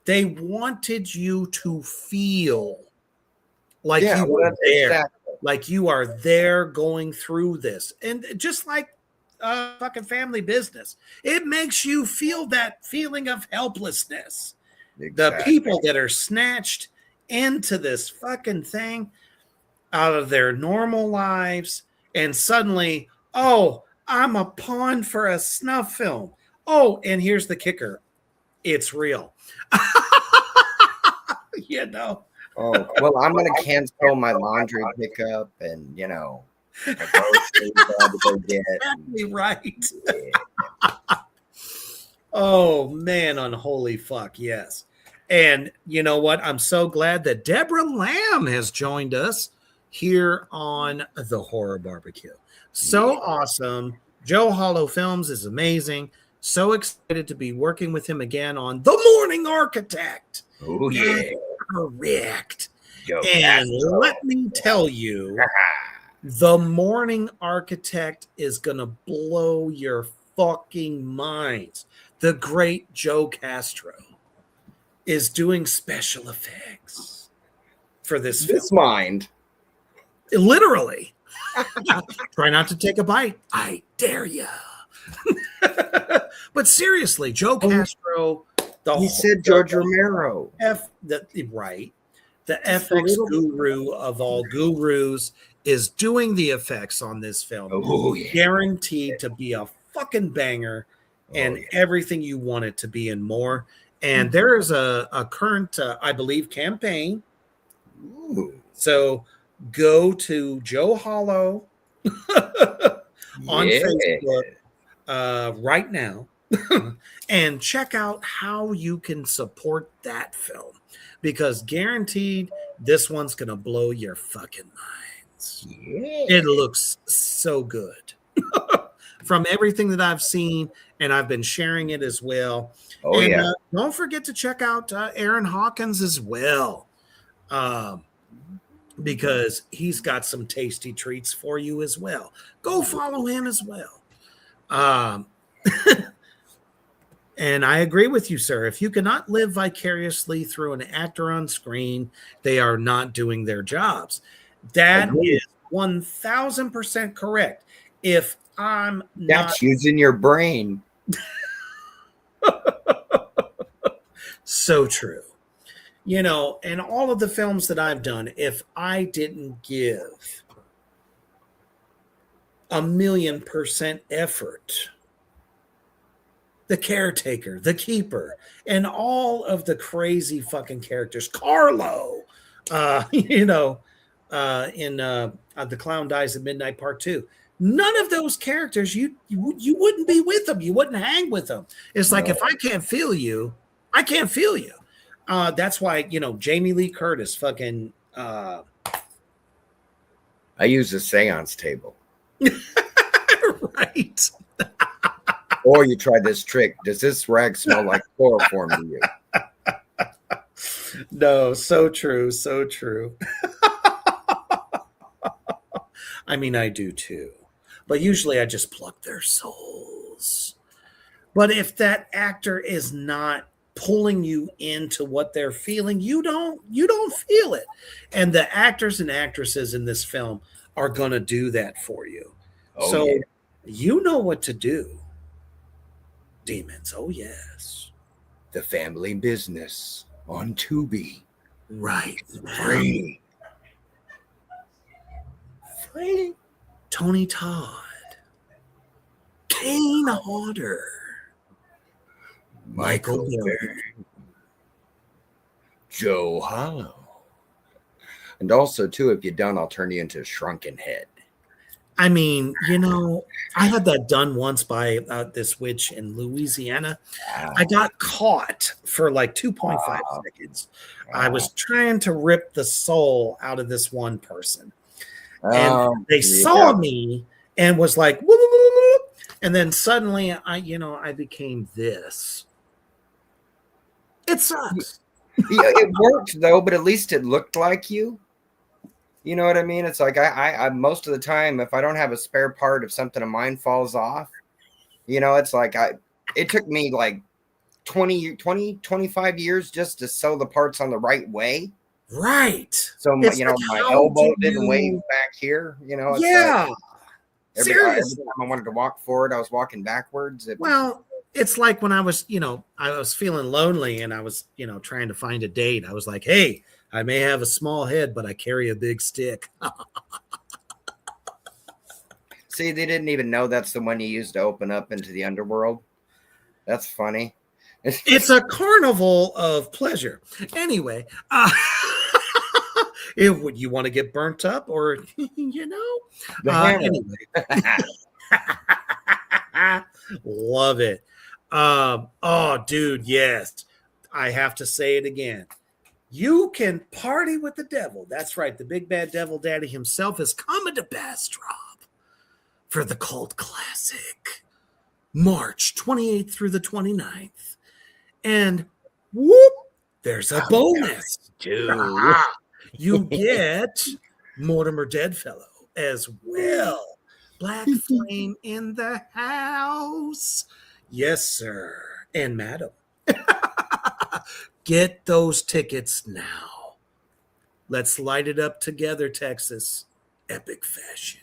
Speaker 2: They wanted you to feel like
Speaker 3: Yeah,
Speaker 2: you
Speaker 3: well,
Speaker 2: were
Speaker 3: that's
Speaker 2: there,
Speaker 3: exactly.
Speaker 2: like you are there going through this. And just like fucking Family Business, it makes you feel that feeling of helplessness. The
Speaker 3: Exactly.
Speaker 2: people that are snatched into this fucking thing out of their normal lives, and suddenly, oh, I'm a pawn for a snuff film. Oh, and here's the kicker. It's real. You know.
Speaker 3: Oh, well, I'm going to cancel my laundry pickup and, my groceries I had to go get.
Speaker 2: Exactly right.
Speaker 3: Yeah.
Speaker 2: Oh man, unholy fuck, yes. And you know what? I'm so glad that Deborah Lamb has joined us here on the Horror Barbecue. So awesome. Joe Hollow Films is amazing. So excited to be working with him again on The Morning Architect.
Speaker 3: Oh, yeah.
Speaker 2: Correct.
Speaker 3: Yo,
Speaker 2: And let me tell you, The Morning Architect is going to blow your fucking minds. The great Joe Castro is doing special effects for this film.
Speaker 3: mind.
Speaker 2: Literally. Try not to take a bite. I dare you. But seriously, Joe Castro.
Speaker 3: He said George Romero.
Speaker 2: Right. The FX guru of all gurus is doing the effects on this film.
Speaker 3: Oh, yeah.
Speaker 2: Guaranteed to be a fucking banger and everything you want it to be and more. And there is a current, I believe, campaign.
Speaker 3: Ooh.
Speaker 2: So go to Joe Hollow on Facebook right now and check out how you can support that film, because guaranteed this one's going to blow your fucking minds.
Speaker 3: Yeah.
Speaker 2: It looks so good. From everything that I've seen, and I've been sharing it as well.
Speaker 3: Oh,
Speaker 2: and,
Speaker 3: yeah.
Speaker 2: Don't forget to check out Aaron Hawkins as well, because he's got some tasty treats for you as well. Go follow him as well. And I agree with you, sir. If you cannot live vicariously through an actor on screen, they are not doing their jobs. That is 1,000% correct. If I'm
Speaker 3: That's using your brain.
Speaker 2: So true. And all of the films that I've done, if I didn't give 1,000,000% effort, the caretaker, the keeper, and all of the crazy fucking characters, Carlo, in The Clown Dies at Midnight Part 2. None of those characters, you wouldn't be with them. You wouldn't hang with them. It's like, if I can't feel you, I can't feel you. That's why, Jamie Lee Curtis fucking...
Speaker 3: I use a seance table.
Speaker 2: Right.
Speaker 3: Or you try this trick. Does this rag smell like chloroform to you?
Speaker 2: No, so true. So true. I mean, I do too. But usually I just pluck their souls. But if that actor is not pulling you into what they're feeling, you don't feel it. And the actors and actresses in this film are going to do that for you. You know what to do. Demons. Oh, yes.
Speaker 3: The Family Business on Tubi.
Speaker 2: Right.
Speaker 3: Free.
Speaker 2: Tony Todd. Kane Hodder. Michael Berry.
Speaker 3: Joe Hollow. And also, too, if you don't, I'll turn you into a shrunken head.
Speaker 2: I mean, I had that done once by this witch in Louisiana. Wow. I got caught for like 2.5 seconds. Wow. I was trying to rip the soul out of this one person. And they saw me and was like, whoop, whoop, whoop, whoop. And then suddenly I became this. It sucks.
Speaker 3: Yeah, it worked though, but at least it looked like you. You know what I mean? It's like I most of the time, if I don't have a spare part, if something of mine falls off, it's like it took me like 25 years just to sew the parts on the right way.
Speaker 2: Right.
Speaker 3: So,
Speaker 2: It's
Speaker 3: my
Speaker 2: like,
Speaker 3: elbow didn't wave back here. It's
Speaker 2: yeah.
Speaker 3: like every
Speaker 2: Seriously.
Speaker 3: time I wanted to walk forward, I was walking backwards.
Speaker 2: It's like when I was, I was feeling lonely and I was, trying to find a date. I was like, hey, I may have a small head, but I carry a big stick.
Speaker 3: See, they didn't even know that's the one you used to open up into the underworld. That's funny.
Speaker 2: It's a carnival of pleasure. Anyway, would you want to get burnt up or, anyway. Love it. Oh, dude, yes. I have to say it again. You can party with the devil. That's right. The big bad devil daddy himself is coming to Bastrop for the cult classic, March 28th through the 29th. And whoop, there's a bonus. Dude. You get Mortimer Deadfellow as well. Black Flame in the house. Yes, sir. And madam. Get those tickets now. Let's light it up together, Texas. Epic fashion.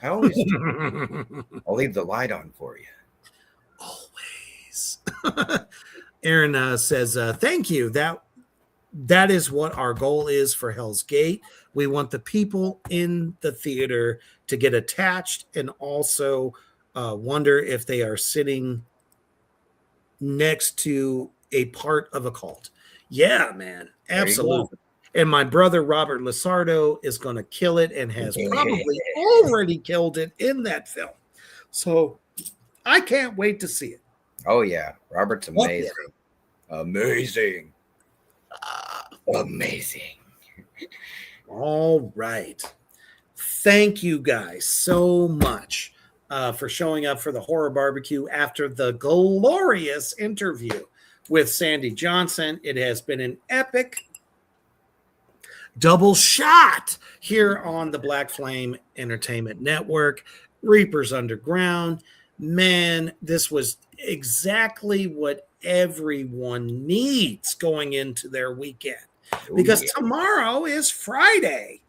Speaker 3: I'll leave the light on for you.
Speaker 2: Always. Aaron says, thank you. That is what our goal is for Hell's Gate. We want the people in the theater to get attached and also wonder if they are sitting next to a part of a cult. Yeah, man. Absolutely. And my brother Robert Lasardo is going to kill it and has probably already killed it in that film. So I can't wait to see it.
Speaker 3: Oh, yeah. Robert's amazing. Amazing. Amazing.
Speaker 2: All right. Thank you guys so much for showing up for the Horror Barbecue after the glorious interview with Sandy Johnson. It has been an epic double shot here on the Black Flame Entertainment Network, Reapers Underground. Man, this was exactly what everyone needs going into their weekend. Because tomorrow is Friday.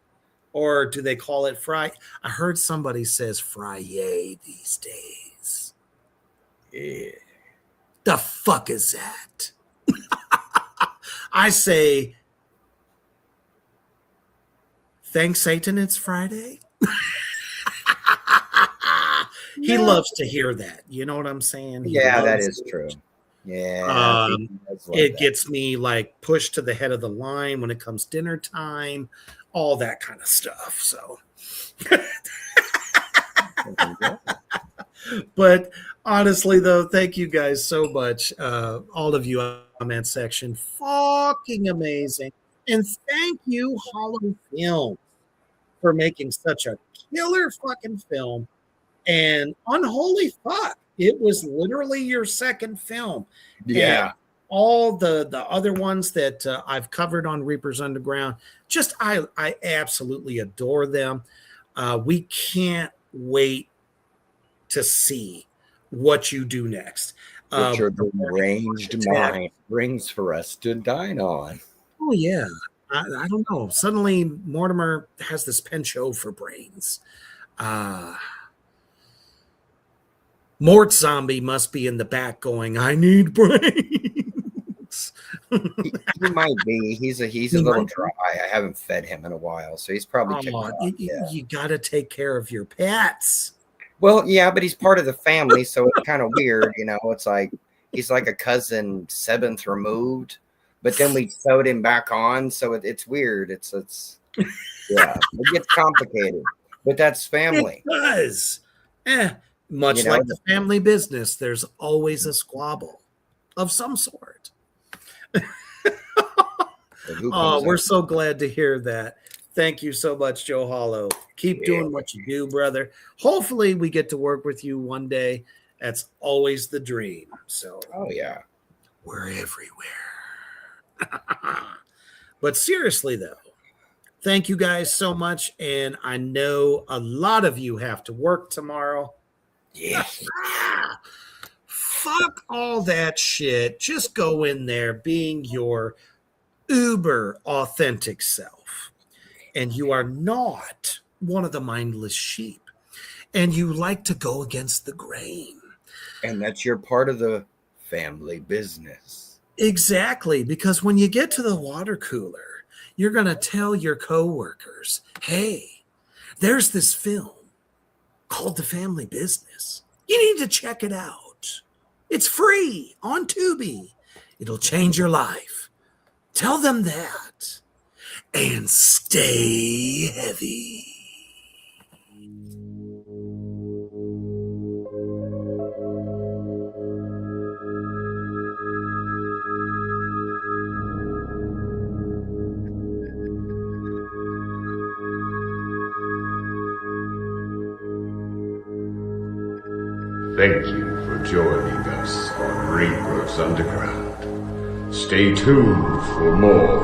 Speaker 2: Or do they call it Friday? I heard somebody says Friday these days. Yeah. The fuck is that? I say, thanks, Satan, it's Friday. He loves to hear that. You know what I'm saying?
Speaker 3: That is true. Yeah.
Speaker 2: It gets me like pushed to the head of the line when it comes dinner time, all that kind of stuff. So, but honestly, though, thank you guys so much. All of you on the comment section, fucking amazing. And thank you, Hollow Film, for making such a killer fucking film. And unholy fuck, it was literally your second film.
Speaker 3: Yeah.
Speaker 2: And all the other ones that I've covered on Reapers Underground, just I absolutely adore them. We can't wait to see what you do next.
Speaker 3: Which are the deranged mind brings for us to dine on.
Speaker 2: Oh, yeah. I don't know. Suddenly, Mortimer has this penchant for brains. Mort Zombie must be in the back going, I need brains.
Speaker 3: He might be. He's a little dry. I haven't fed him in a while, so he's probably
Speaker 2: you got to take care of your pets.
Speaker 3: Well, yeah, but he's part of the family, so it's kind of weird, It's like he's like a cousin seventh removed, but then we sewed him back on, so it's weird. It's yeah, it gets complicated, but that's family.
Speaker 2: It does. Much like the family business, there's always a squabble of some sort. We're so glad to hear that. Thank you so much, Joe Hollow. Keep doing what you do, brother. Hopefully we get to work with you one day. That's always the dream. So, we're everywhere. But seriously, though, Thank you guys so much. And I know a lot of you have to work tomorrow.
Speaker 3: Yeah.
Speaker 2: Fuck all that shit. Just go in there being your uber authentic self. And you are not one of the mindless sheep. And you like to go against the grain.
Speaker 3: And that's your part of the family business.
Speaker 2: Exactly. Because when you get to the water cooler, you're going to tell your coworkers, hey, there's this film called The Family Business. You need to check it out. It's free on Tubi. It'll change your life. Tell them that. And stay heavy.
Speaker 8: Thank you for joining us on Greengrove's Underground. Stay tuned for more.